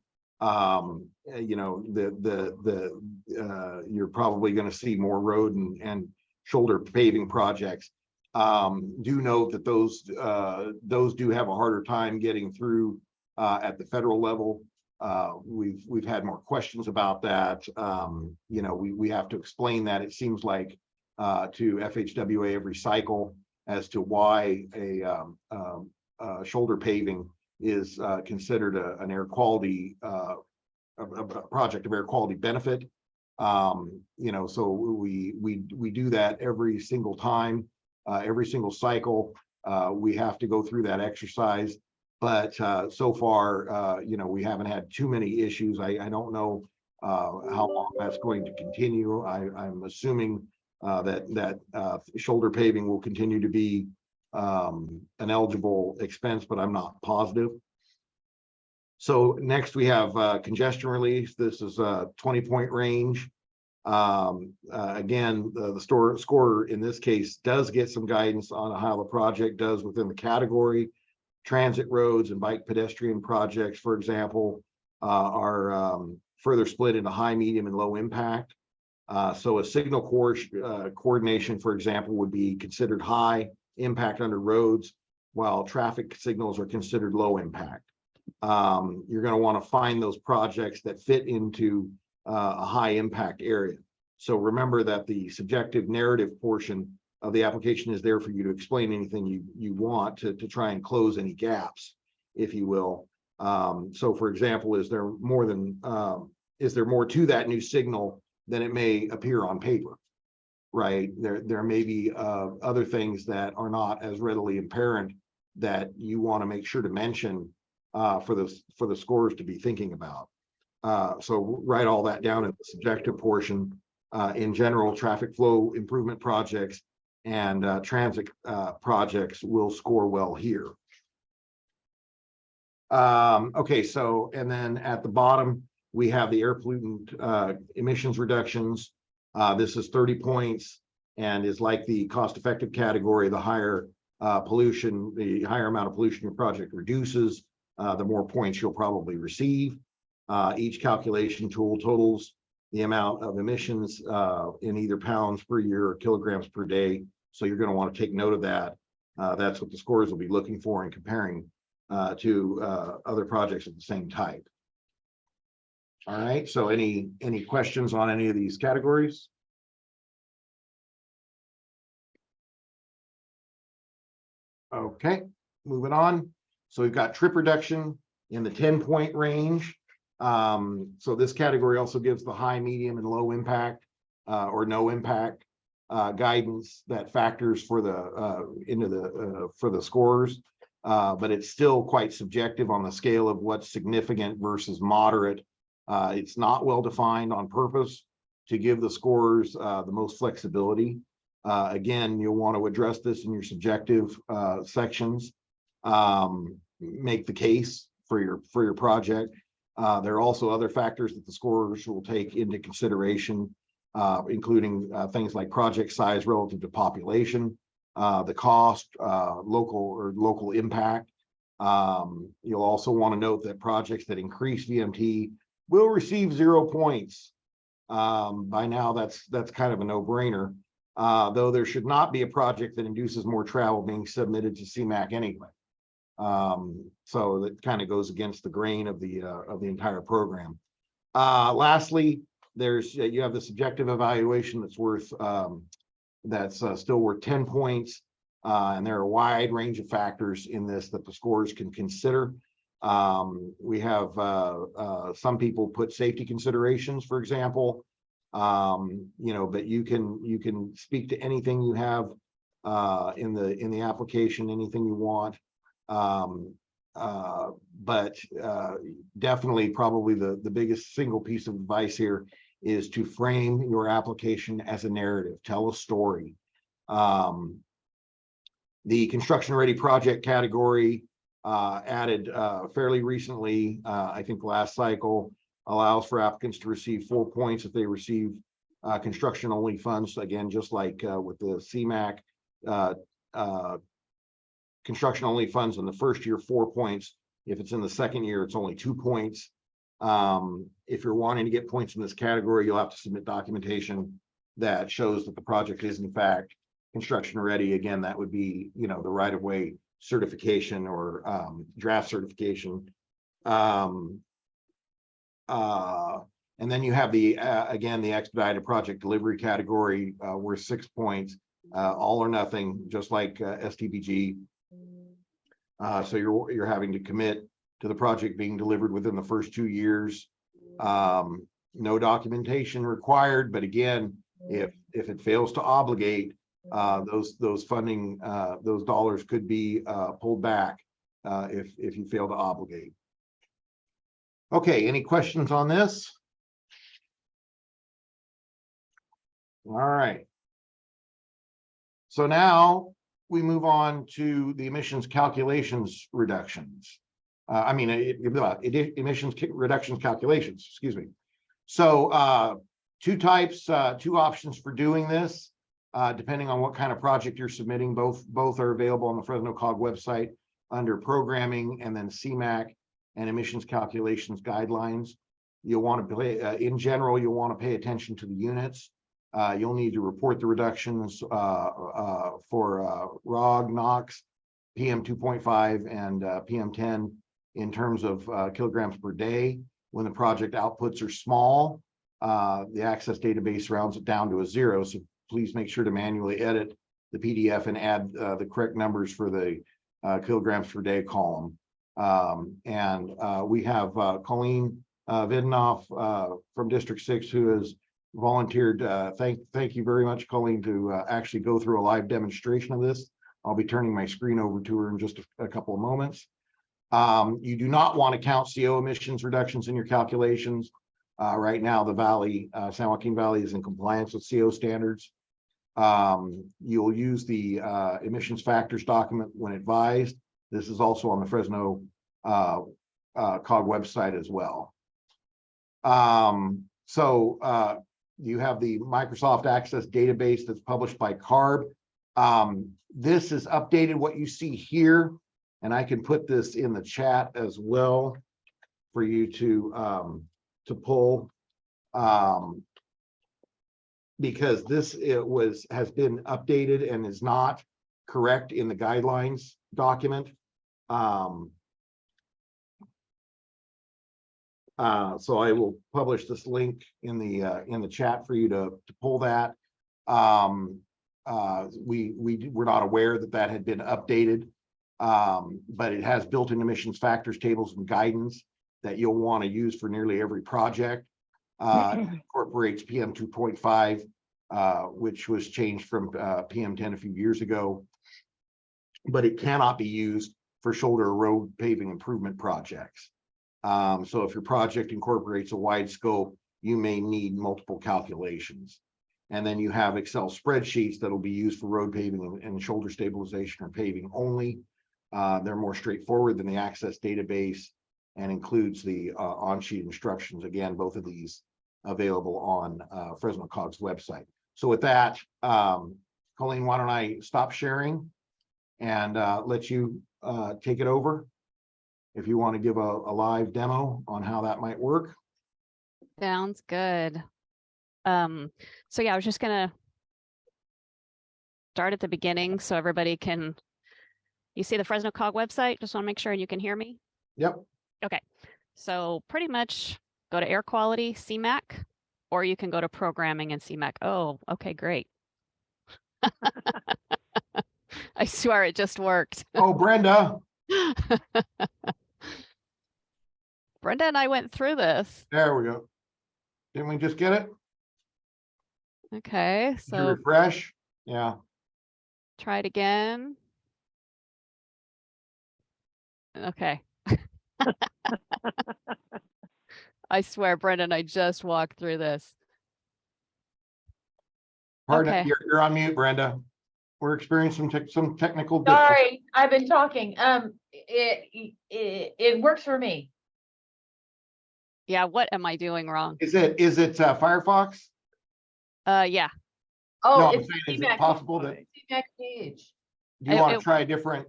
you're probably going to see more road and shoulder paving projects. Do note that those do have a harder time getting through at the federal level. We've had more questions about that. We have to explain that. It seems like to FHWA every cycle as to why a shoulder paving is considered an air quality a project of air quality benefit. So we do that every single time, every single cycle. We have to go through that exercise, but so far, we haven't had too many issues. I don't know how long that's going to continue. I'm assuming that shoulder paving will continue to be an eligible expense, but I'm not positive. So next we have congestion relief. This is a 20-point range. Again, the scorer in this case does get some guidance on how the project does within the category. Transit roads and bike pedestrian projects, for example, are further split into high, medium, and low impact. So a signal coordination, for example, would be considered high impact under roads, while traffic signals are considered low impact. You're going to want to find those projects that fit into a high impact area. So remember that the subjective narrative portion of the application is there for you to explain anything you want to try and close any gaps, if you will. So for example, is there more to that new signal than it may appear on paper, right? There may be other things that are not as readily apparent that you want to make sure to mention for the scorers to be thinking about. So write all that down in the subjective portion. In general, traffic flow improvement projects and transit projects will score well here. Okay, so and then at the bottom, we have the air pollutant emissions reductions. This is 30 points and is like the cost-effective category. The higher pollution, the higher amount of pollution your project reduces, the more points you'll probably receive. Each calculation tool totals the amount of emissions in either pounds per year or kilograms per day. So you're going to want to take note of that. That's what the scores will be looking for in comparing to other projects of the same type. All right, so any questions on any of these categories? Okay, moving on. So we've got trip reduction in the 10-point range. So this category also gives the high, medium, and low impact or no impact guidance that factors for the for the scores, but it's still quite subjective on the scale of what's significant versus moderate. It's not well defined on purpose to give the scores the most flexibility. Again, you'll want to address this in your subjective sections. Make the case for your project. There are also other factors that the scores will take into consideration, including things like project size relative to population, the cost, local impact. You'll also want to note that projects that increase VMT will receive 0 points. By now, that's kind of a no-brainer. Though there should not be a project that induces more travel being submitted to CMAQ anyway. So that kind of goes against the grain of the entire program. Lastly, you have the subjective evaluation that's worth still worth 10 points, and there are a wide range of factors in this that the scores can consider. We have some people put safety considerations, for example. But you can speak to anything you have in the application, anything you want. But definitely probably the biggest single piece of advice here is to frame your application as a narrative. Tell a story. The construction ready project category added fairly recently, I think last cycle, allows for applicants to receive 4 points if they receive construction only funds. Again, just like with the CMAQ, construction only funds in the first year, 4 points. If it's in the second year, it's only 2 points. If you're wanting to get points in this category, you'll have to submit documentation that shows that the project is in fact construction ready. Again, that would be, the right-of-way certification or draft certification. And then you have again, the expedited project delivery category worth 6 points, all or nothing, just like STBG. So you're having to commit to the project being delivered within the first 2 years. No documentation required, but again, if it fails to obligate, those funding, those dollars could be pulled back if you fail to obligate. Okay, any questions on this? All right. So now we move on to the emissions calculations reductions. Emissions reductions calculations, excuse me. So two options for doing this, depending on what kind of project you're submitting. Both are available on the Fresno COG website under programming, and then CMAQ and emissions calculations guidelines. You'll want to pay, in general, you'll want to pay attention to the units. You'll need to report the reductions for ROG, NOx, PM 2.5, and PM 10 in terms of kilograms per day. When the project outputs are small, the Access database rounds it down to a 0. So please make sure to manually edit the PDF and add the correct numbers for the kilograms per day column. We have Colleen Videnoff from District 6 who has volunteered. Thank you very much, Colleen, to actually go through a live demonstration of this. I'll be turning my screen over to her in just a couple of moments. You do not want to count CO emissions reductions in your calculations. Right now, the Valley, San Joaquin Valley, is in compliance with CO standards. You'll use the emissions factors document when advised. This is also on the Fresno COG website as well. You have the Microsoft Access database that's published by CARB. This is updated what you see here, and I can put this in the chat as well for you to pull. Because this has been updated and is not correct in the guidelines document. So I will publish this link in the chat for you to pull that. We're not aware that had been updated, but it has built-in emissions factors tables and guidance that you'll want to use for nearly every project. It incorporates PM 2.5, which was changed from PM 10 a few years ago, but it cannot be used for shoulder road paving improvement projects. So if your project incorporates a wide scope, you may need multiple calculations. And then you have Excel spreadsheets that will be used for road paving and shoulder stabilization or paving only. They're more straightforward than the Access database and includes the on-sheet instructions. Again, both of these available on Fresno COG's website. So with that, Colleen, why don't I stop sharing and let you take it over if you want to give a live demo on how that might work. Sounds good. So yeah, I was just gonna start at the beginning so everybody can, you see the Fresno COG website? Just want to make sure you can hear me. Yep. Okay, so pretty much go to air quality, CMAQ, or you can go to programming and CMAQ. Oh, okay, great. I swear it just worked. Oh, Brenda. Brenda and I went through this. There we go. Didn't we just get it? Okay, Did you so refresh? Yeah. try it again. Okay. I swear, Brendan, I just walked through this. Pardon, Okay. you're on mute, Brenda. We're experiencing some technical difficulties. Sorry, I've been talking. It works for me. Yeah, what am I doing wrong? Is it Firefox? Yeah. Oh, No, I'm it's saying, is it CMAQ possible that CMAQ page. do you want to it- try a different?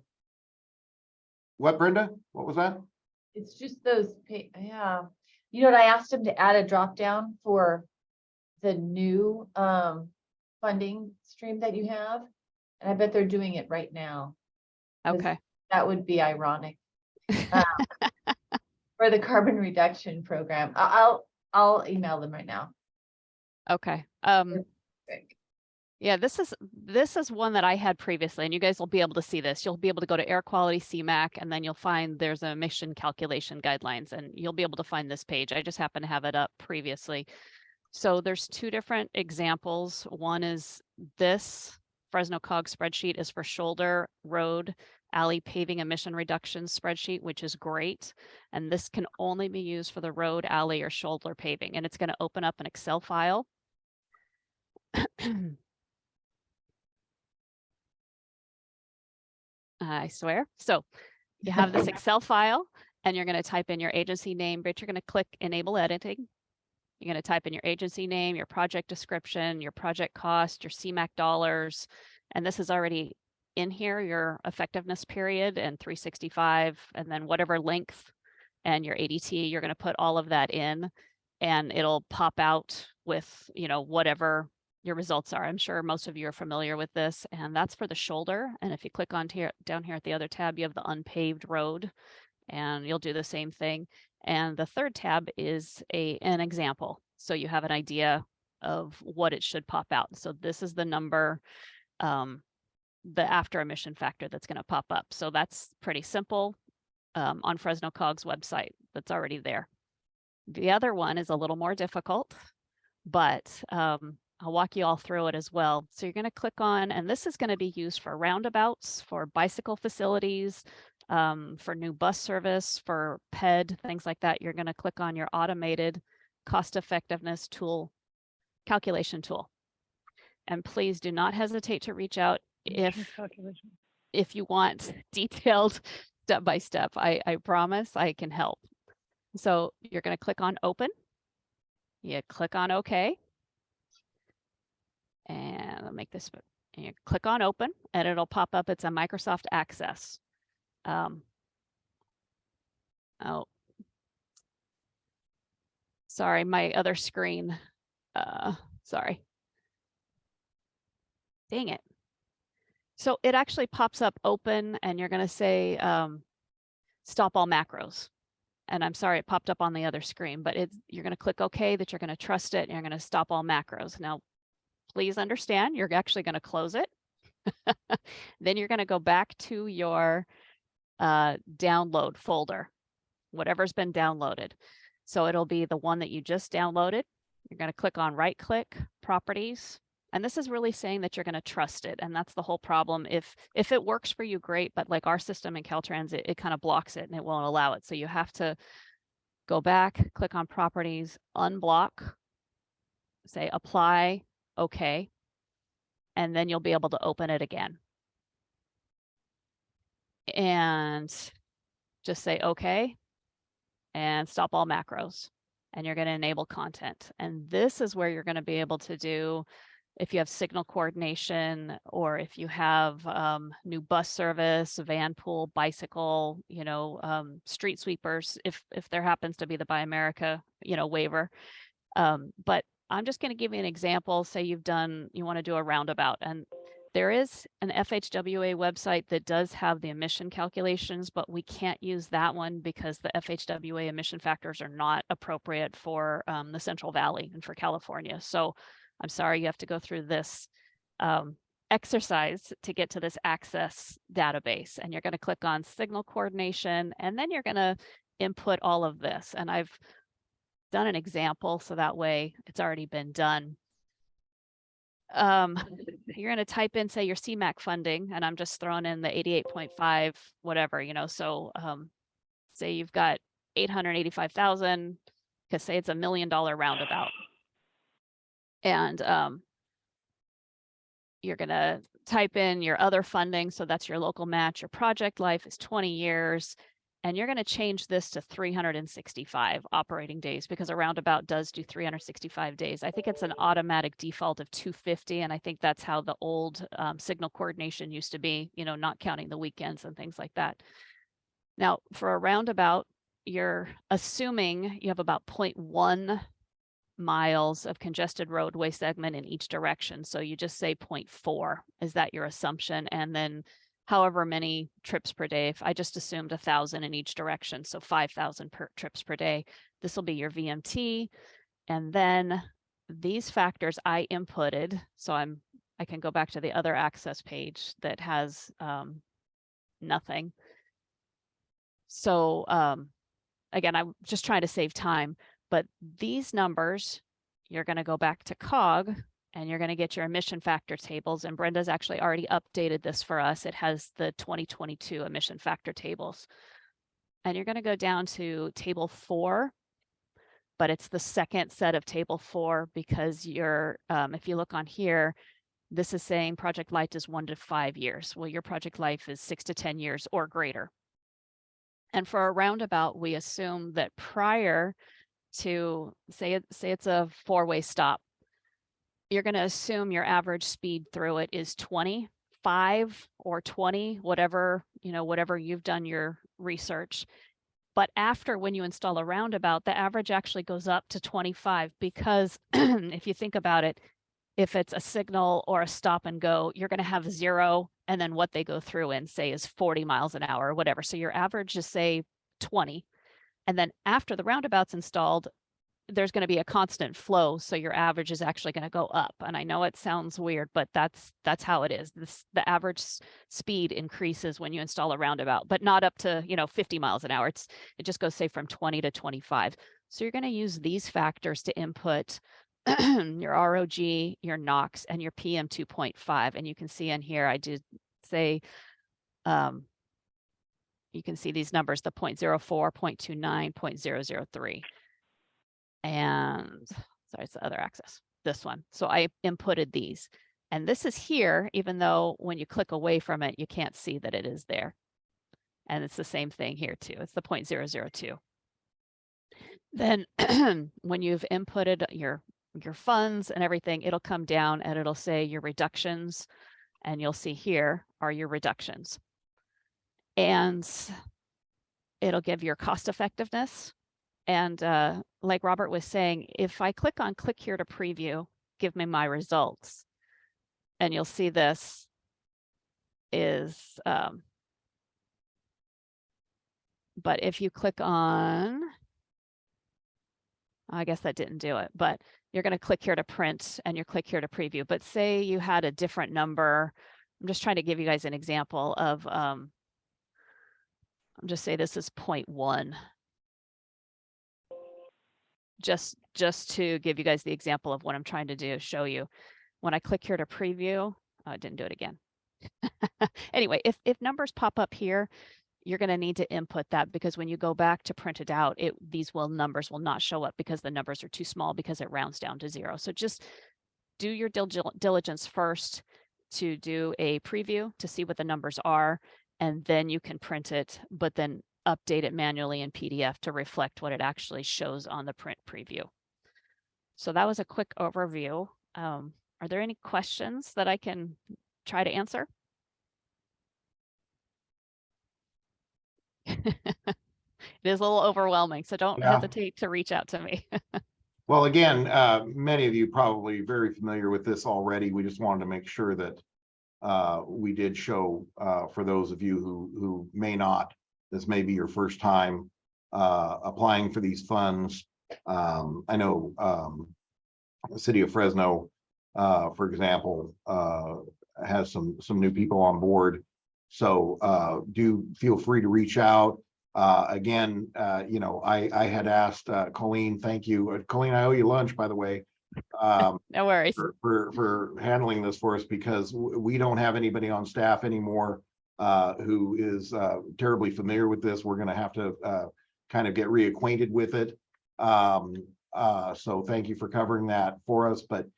What, Brenda? What was that? It's just those, yeah. You know what? I asked him to add a drop down for the new funding stream that you have. And I bet they're doing it right now. 'Cause Okay. that would be ironic. For the carbon reduction program. I'll email them right now. Okay. Quick. Yeah, this is one that I had previously, and you guys will be able to see this. You'll be able to go to air quality CMAQ, and then you'll find there's an emission calculation guidelines, and you'll be able to find this page. I just happen to have it up previously. So there's two different examples. One is this Fresno COG spreadsheet is for shoulder, road, alley paving emission reduction spreadsheet, which is great. And this can only be used for the road, alley, or shoulder paving. And it's going to open up an Excel file. I swear. So you have this Excel file and you're going to type in your agency name, but you're going to click enable editing. You're going to type in your agency name, your project description, your project cost, your CMAQ dollars. And this is already in here, your effectiveness period and 365, and then whatever length and your ADT, you're going to put all of that in and it'll pop out with, you know, whatever your results are. I'm sure most of you are familiar with this, and that's for the shoulder. And if you click on here, down here at the other tab, you have the unpaved road, and you'll do the same thing. And the third tab is an example. So you have an idea of what it should pop out. So this is the number, the after emission factor that's going to pop up. So that's pretty simple on Fresno COG's website. That's already there. The other one is a little more difficult, but I'll walk you all through it as well. So you're going to click on, and this is going to be used for roundabouts, for bicycle facilities, for new bus service, for PED, things like that. You're going to click on your automated cost effectiveness tool, calculation tool. And please do not hesitate to reach out if you want detailed step-by-step. I promise I can help. So you're going to click on open. You click on OK. And I'll make this, and you click on open and it'll pop up. It's a Microsoft Access. Oh, sorry, my other screen. Sorry. Dang it. So it actually pops up open and you're going to say stop all macros. And I'm sorry, it popped up on the other screen, but you're going to click OK, that you're going to trust it and you're going to stop all macros. Now, please understand, you're actually going to close it. Then you're going to go back to your download folder, whatever's been downloaded. So it'll be the one that you just downloaded. You're going to click on right click, properties. And this is really saying that you're going to trust it. And that's the whole problem. If it works for you, great. But like our system in Caltrans, it kind of blocks it and it won't allow it. So you have to go back, click on properties, unblock, say apply, OK. And then you'll be able to open it again. And just say OK and stop all macros. And you're going to enable content. And this is where you're going to be able to do, if you have signal coordination, or if you have new bus service, van pool, bicycle, street sweepers, if there happens to be the Buy America, waiver. But I'm just going to give you an example. Say you want to do a roundabout, and there is an FHWA website that does have the emission calculations, but we can't use that one because the FHWA emission factors are not appropriate for the Central Valley and for California. So I'm sorry, you have to go through this exercise to get to this access database. And you're going to click on signal coordination, and then you're going to input all of this. And I've done an example, so that way it's already been done. You're going to type in, say, your CMAQ funding, and I'm just throwing in the 88.5, whatever, so say you've got 885,000, because say it's $1 million roundabout. And you're going to type in your other funding. So that's your local match. Your project life is 20 years. And you're going to change this to 365 operating days, because a roundabout does do 365 days. I think it's an automatic default of 250. And I think that's how the old signal coordination used to be, not counting the weekends and things like that. Now, for a roundabout, you're assuming you have about 0.1 miles of congested roadway segment in each direction. So you just say 0.4. Is that your assumption? And then however many trips per day. If I just assumed 1,000 in each direction, so 5,000 trips per day, this will be your VMT. And then these factors I inputted, so I can go back to the other access page that has nothing. So again, I'm just trying to save time, but these numbers, you're going to go back to COG, and you're going to get your emission factor tables. And Brenda's actually already updated this for us. It has the 2022 emission factor tables. And you're going to go down to table 4, but it's the second set of table 4, because if you look on here, this is saying project life is 1 to 5 years. Well, your project life is 6 to 10 years or greater. And for a roundabout, we assume that prior to, say it's a 4-way stop, you're going to assume your average speed through it is 25 or 20, whatever you've done your research. But after, when you install a roundabout, the average actually goes up to 25, because if you think about it, if it's a signal or a stop and go, you're going to have 0, and then what they go through in, say, is 40 miles an hour or whatever. So your average is, say, 20. And then after the roundabout's installed, there's going to be a constant flow. So your average is actually going to go up. And I know it sounds weird, but that's how it is. The average speed increases when you install a roundabout, but not up to, 50 miles an hour. It just goes, say, from 20 to 25. So you're going to use these factors to input your ROG, your NOx, and your PM 2.5. And you can see in here, I did say, you can see these numbers, the 0.04, 0.29, 0.003. And sorry, it's the other axis, this one. So I inputted these, and this is here, even though when you click away from it, you can't see that it is there. And it's the same thing here too. It's the 0.002. Then when you've inputted your funds and everything, it'll come down and it'll say your reductions, and you'll see here are your reductions. And it'll give your cost effectiveness. And like Robert was saying, if I click here to preview, give me my results, and you'll see this is, but if you click on, I guess that didn't do it, but you're going to click here to print and you click here to preview. But say you had a different number. I'm just trying to give you guys an example of, I'll just say this is 0.1. Just to give you guys the example of what I'm trying to do, show you. When I click here to preview, oh, it didn't do it again. Anyway, if numbers pop up here, you're going to need to input that, because when you go back to print it out, these numbers will not show up because the numbers are too small, because it rounds down to 0. So just do your diligence first to do a preview to see what the numbers are, and then you can print it, but then update it manually in PDF to reflect what it actually shows on the print preview. So that was a quick overview. Are there any questions that I can try to answer? It is a little overwhelming, so don't hesitate to reach out to me. Well, again, many of you probably very familiar with this already. We just wanted to make sure that we did show for those of you who may not, this may be your first time applying for these funds. I know the city of Fresno, for example, has some new people on board. So do feel free to reach out. Again, you know, I had asked Colleen, thank you. Colleen, I owe you lunch, by the way. No worries. For handling this for us, because we don't have anybody on staff anymore who is terribly familiar with this. We're going to have to kind of get reacquainted with it. So thank you for covering that for us. But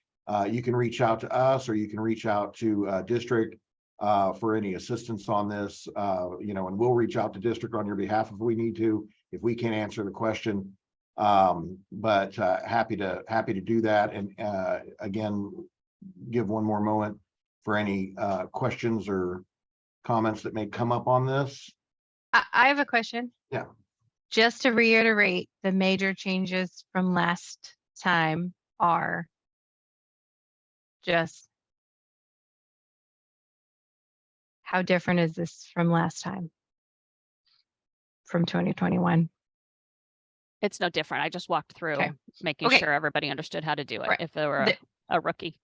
you can reach out to us, or you can reach out to district for any assistance on this, you know, and we'll reach out to district on your behalf if we need to, if we can't answer the question. But happy to do that. And again, give one more moment for any questions or comments that may come up on this. I have a question. Yeah. Just to reiterate, the major changes from last time are just, how different is this from last time? From 2021? It's no different. I just walked through making Okay. sure everybody understood how to do it. Right. If they were a rookie.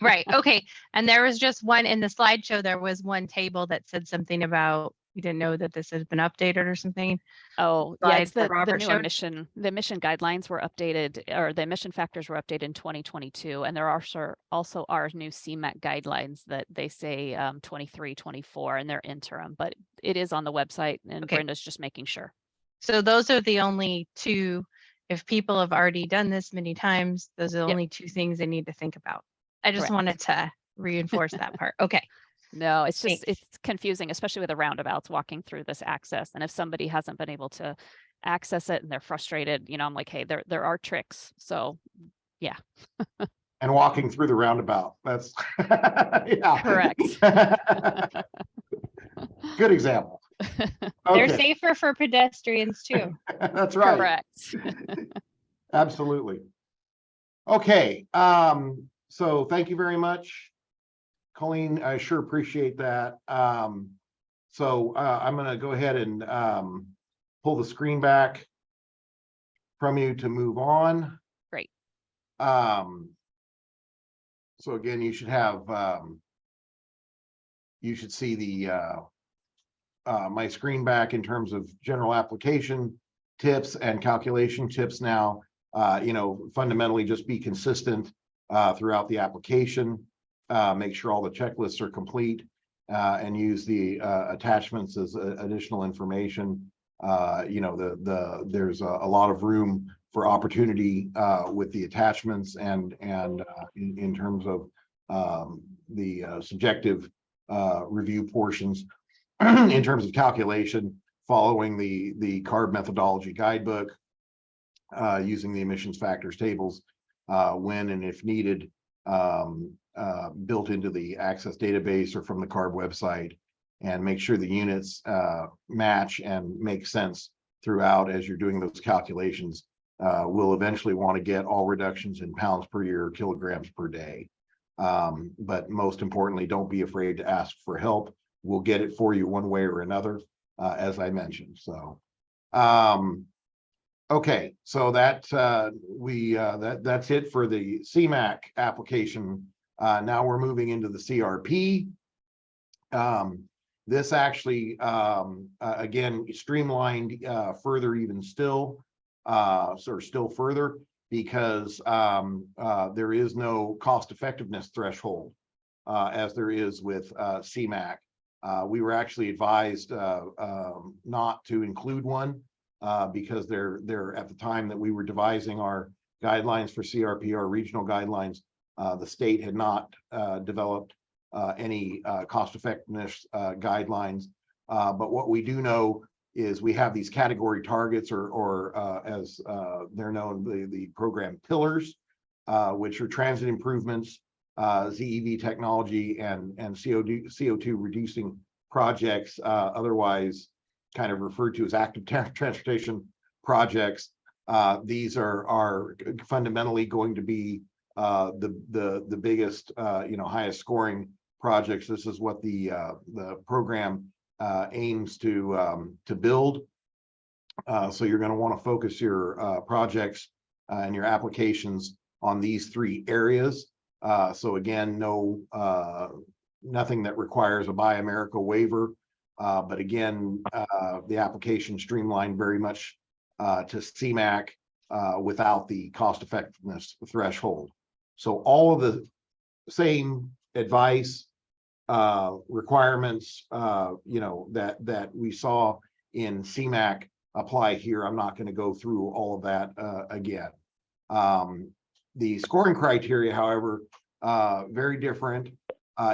Right. Okay. And there was just one in the slideshow. There was one table that said something about, we didn't know that this has been updated or something. Oh, yeah, it's Slides that the Robert new showed? emission. The emission guidelines were updated, or the emission factors were updated in 2022. And there are also our new CMAQ guidelines that they say 23, 24, and they're interim, but it is on the website, and Okay. Brenda's just making sure. So those are the only two, if people have already done this many times, those are the Yep. only two things they need to think about. I just Correct. wanted to reinforce that part. Okay. No, it's just, Thanks. it's confusing, especially with the roundabouts walking through this access. And if somebody hasn't been able to access it and they're frustrated, you know, I'm like, hey, there are tricks. So yeah. And walking through the roundabout. That's yeah. Correct. Good example. They're Okay. safer for pedestrians too. That's right. Correct. Absolutely. Okay. So thank you very much, Colleen. I sure appreciate that. So I'm going to go ahead and pull the screen back from you to move on. Great. So again, you should have you should see the my screen back in terms of general application tips and calculation tips now. You know, fundamentally just be consistent throughout the application. Make sure all the checklists are complete and use the attachments as additional information. You know, there's a lot of room for opportunity with the attachments and in terms of the subjective review portions. In terms of calculation, following the CARB methodology guidebook, using the emissions factors tables when and if needed, built into the Access database or from the CARB website, and make sure the units match and make sense throughout as you're doing those calculations. We'll eventually want to get all reductions in pounds per year, kilograms per day. But most importantly, don't be afraid to ask for help. We'll get it for you one way or another, as I mentioned. So, okay, so that that's it for the CMAQ application. Now we're moving into the CRP. This actually, again, streamlined further, even still, still further, because there is no cost effectiveness threshold as there is with CMAQ. We were actually advised not to include one because they're at the time that we were devising our guidelines for CRP, our regional guidelines, the state had not developed any cost effectiveness guidelines. But what we do know is we have these category targets, or as they're known, the program pillars, which are transit improvements, ZEV technology, and CO2 reducing projects, otherwise kind of referred to as active transportation projects. These are fundamentally going to be the biggest, highest scoring projects. This is what the program aims to build. So you're going to want to focus your projects and your applications on these three areas. So again, nothing that requires a Buy America waiver, but again, the application streamlined very much to CMAQ without the cost effectiveness threshold. So all of the same advice, requirements, that we saw in CMAQ apply here. I'm not going to go through all of that again. The scoring criteria, however, very different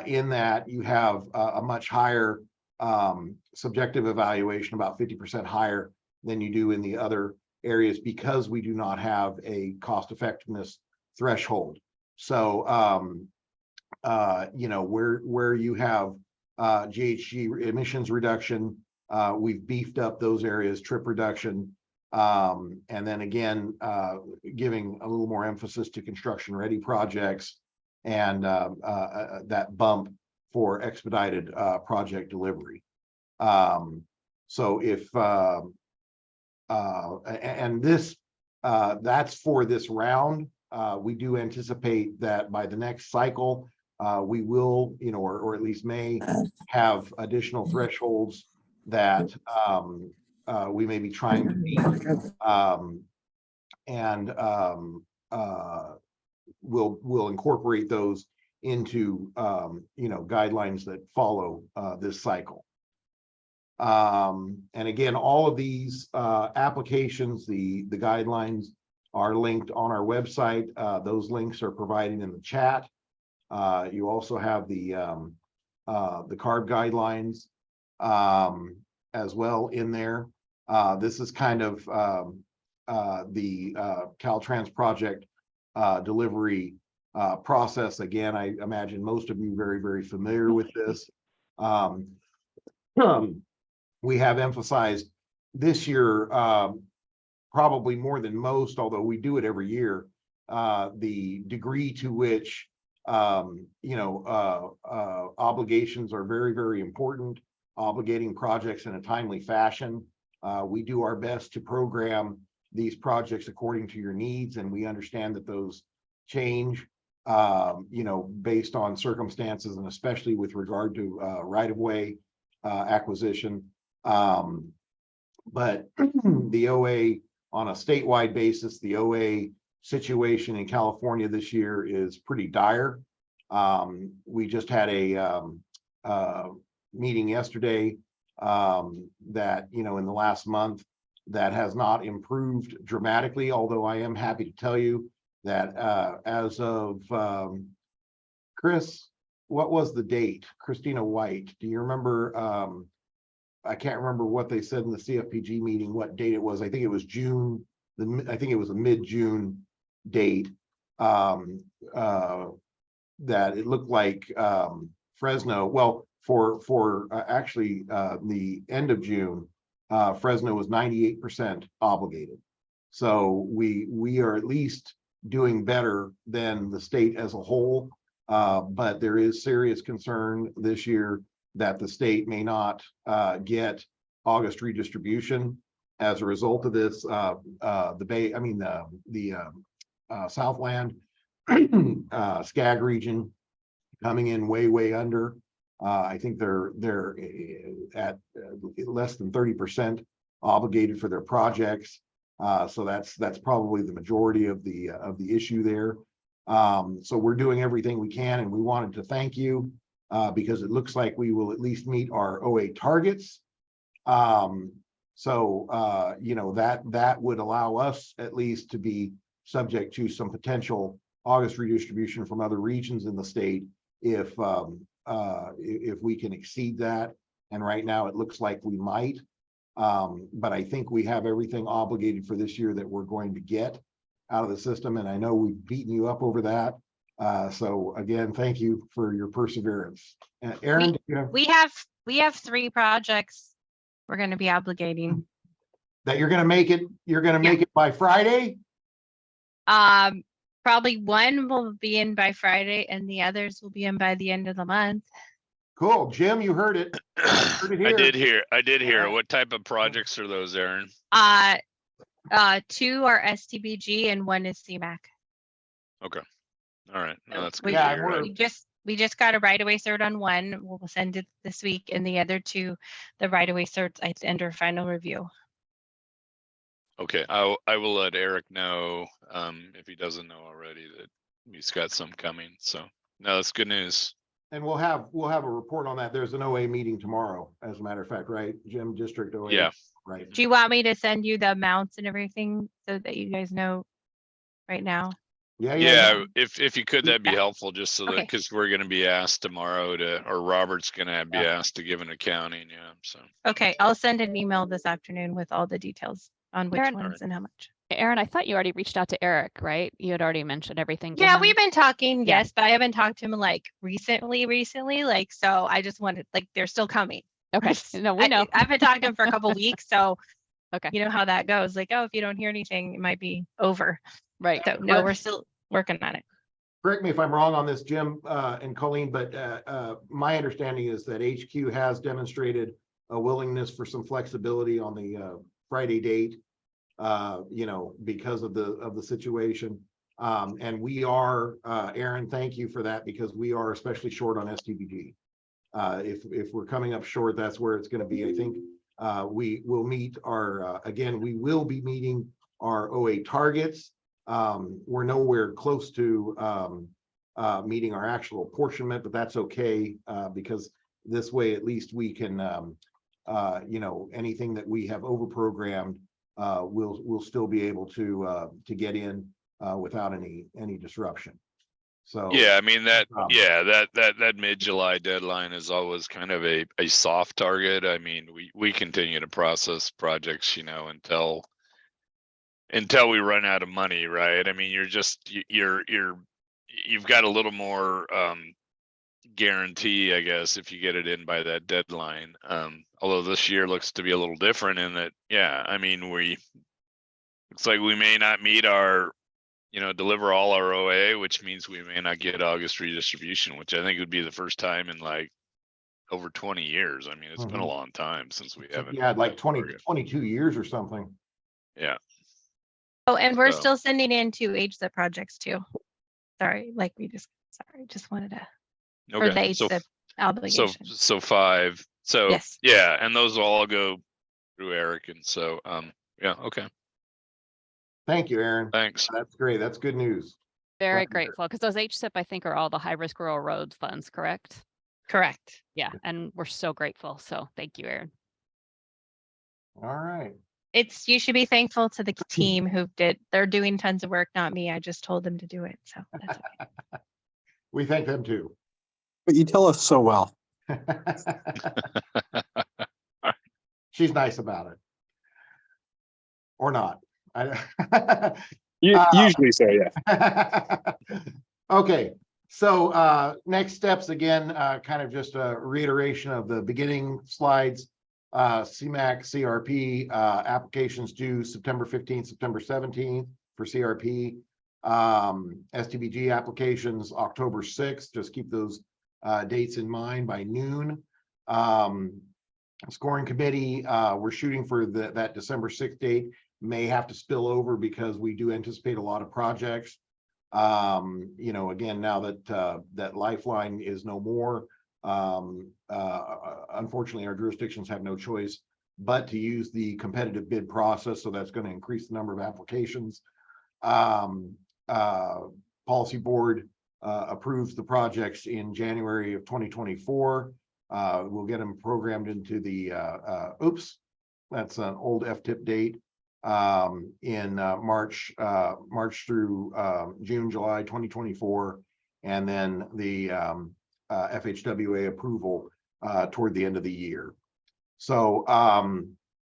in that you have a much higher subjective evaluation, about 50% higher than you do in the other areas, because we do not have a cost effectiveness threshold. So, where you have GHG emissions reduction, we've beefed up those areas, trip reduction, and then again, giving a little more emphasis to construction ready projects, and that bump for expedited project delivery. So if and this that's for this round. We do anticipate that by the next cycle, we will, or at least may have additional thresholds that we may be trying to meet, and we'll incorporate those into guidelines that follow this cycle. And again, all of these applications, the guidelines, are linked on our website. Those links are provided in the chat. You also have the CARB guidelines as well in there. This is kind of the Caltrans project delivery process. Again, I imagine most of you very, very familiar with this. We have emphasized this year, probably more than most, although we do it every year, the degree to which obligations are very, very important, obligating projects in a timely fashion. We do our best to program these projects according to your needs, and we understand that those change, based on circumstances, and especially with regard to right-of-way acquisition. But the OA, on a statewide basis, the OA situation in California this year is pretty dire. We just had a meeting yesterday that, in the last month, that has not improved dramatically, although I am happy to tell you that as of, Chris, what was the date? Christina White, do you remember? I can't remember what they said in the CFPG meeting, what date it was. I think it was June I think it was a mid-June date, that it looked like Fresno, well, for actually the end of June, Fresno was 98% obligated. So we are at least doing better than the state as a whole. But there is serious concern this year that the state may not get August redistribution as a result of this. Southland Skag region coming in way under. I think they're at less than 30% obligated for their projects. So that's probably the majority of the issue there. So we're doing everything we can, and we wanted to thank you because it looks like we will at least meet our OA targets. You know, that would allow us at least to be subject to some potential August redistribution from other regions in the state if we can exceed that. And right now it looks like we might. But I think we have everything obligated for this year that we're going to get out of the system. And I know we've beaten you up over that. So again, thank you for your perseverance. Aaron, We have 3 projects we're going to be obligating. that you're going to make it, make it by Friday? Probably one will be in by Friday and the others will be in by the end of the month. Cool. Jim, you heard it. I did hear. What type of projects are those, Aaron? 2 are STBG and 1 is CMAQ. Okay. All right. No, that's good. Yeah, to hear. We just got a right-of-way cert on 1. We'll send it this week, and the other 2, the right-of-way certs under final review. Okay, I will let Eric know if he doesn't know already that he's got some coming. So no, that's good news. And we'll have a report on that. There's an OA meeting tomorrow, as a matter of fact, right? Jim, District OA. Yeah. Right. Do you want me to send you the amounts and everything so that you guys know right now? Yeah, if you could, that'd be helpful, just so that, Okay. because we're gonna be asked tomorrow or Robert's gonna be asked to give an accounting, yeah, so. Okay, I'll send an email this afternoon with all the details on which Aaron- ones and how much. Aaron, I thought you already reached out to Eric, right? You had already mentioned everything to Yeah, him. we've been talking, Yeah. yes, but I haven't talked to him like recently, like, so I just wanted, like, they're still coming. Okay, no, we know. I've been talking to him for a couple weeks, so Okay, you know how that goes. Like, oh, if you don't hear anything, it might be over. right. So no, we're still working on it. Correct me if I'm wrong on this, Jim and Colleen, but my understanding is that HQ has demonstrated a willingness for some flexibility on the Friday date, you know, because of the situation. And we are, Aaron, thank you for that, because we are especially short on STBG. If we're coming up short, that's where it's going to be. I think we will meet our, again, we will be meeting our OA targets. We're nowhere close to meeting our actual apportionment, but that's okay, because this way at least we can, you know, anything that we have over-programmed, we'll still be able to get in without any disruption. So Yeah, I mean that mid-July deadline is always kind of a soft target. I mean, we continue to process projects, you know, until we run out of money, right? I mean, you've got a little more guarantee, I guess, if you get it in by that deadline. Although this year looks to be a little different in that, yeah, I mean, looks like we may not meet our, you know, deliver all our OA, which means we may not get August redistribution, which I think would be the first time in like over 20 years. I mean, it's been a long time since we haven't. yeah, like 22 years or something. Yeah. Oh, and we're So- still sending in 2 HZIP projects too. Sorry, just wanted to, for the Okay. So HZIP obligation. so 5. So Yes. yeah, and those will all go through Eric. And so yeah, okay. Thank you, Aaron. Thanks. That's great. That's good news. Very Glad to hear it. grateful, because those HSIP, I think, are all the high-risk rural road funds, correct? Correct. Yeah, and we're so grateful. So thank you, Aaron. All right. You should be thankful to the team they're doing tons of work, not me. I just told them to do it. So that's okay. We thank them too. But you tell us so well. She's nice about it. Or not. Usually so, yeah. Okay, so next steps, again, kind of just a reiteration of the beginning slides. CMAQ, CRP, applications due September 15th, September 17th for CRP. STBG applications October 6th, just keep those dates in mind by noon. Scoring committee, we're shooting for that December 6th date. May have to spill over because we do anticipate a lot of projects. You know, again, now that that Lifeline is no more, unfortunately, our jurisdictions have no choice but to use the competitive bid process. So that's going to increase the number of applications. Policy board approves the projects in January of 2024. We'll get them programmed into the that's an old FTIP date, in March through June, July 2024, and then the FHWA approval toward the end of the year. So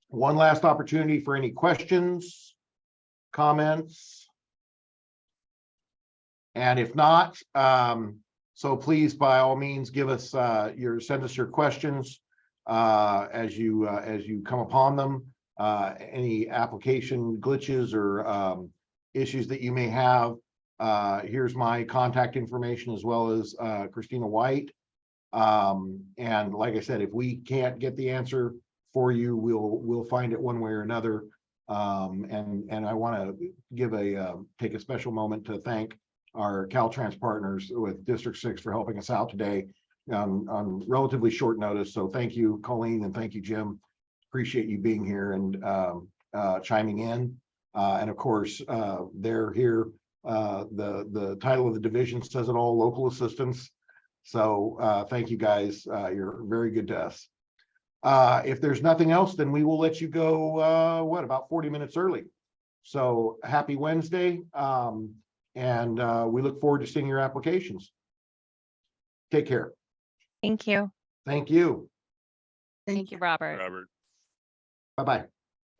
one last opportunity for any questions, comments, and if not, so please, by all means, give us send us your questions as you come upon them. Any application glitches or issues that you may have. Here's my contact information as well as Christina White. And like I said, if we can't get the answer for you, we'll find it one way or another. And I want to give take a special moment to thank our Caltrans partners with District 6 for helping us out today on relatively short notice. So thank you, Colleen, and thank you, Jim. Appreciate you being here and chiming in. And of course, they're here. The title of the division says it all, local assistance. So thank you guys. You're very good to us. If there's nothing else, then we will let you go, about 40 minutes early. So happy Wednesday. And we look forward to seeing your applications. Take care. Thank you. Thank you. Thank you, Robert. Robert. Bye-bye.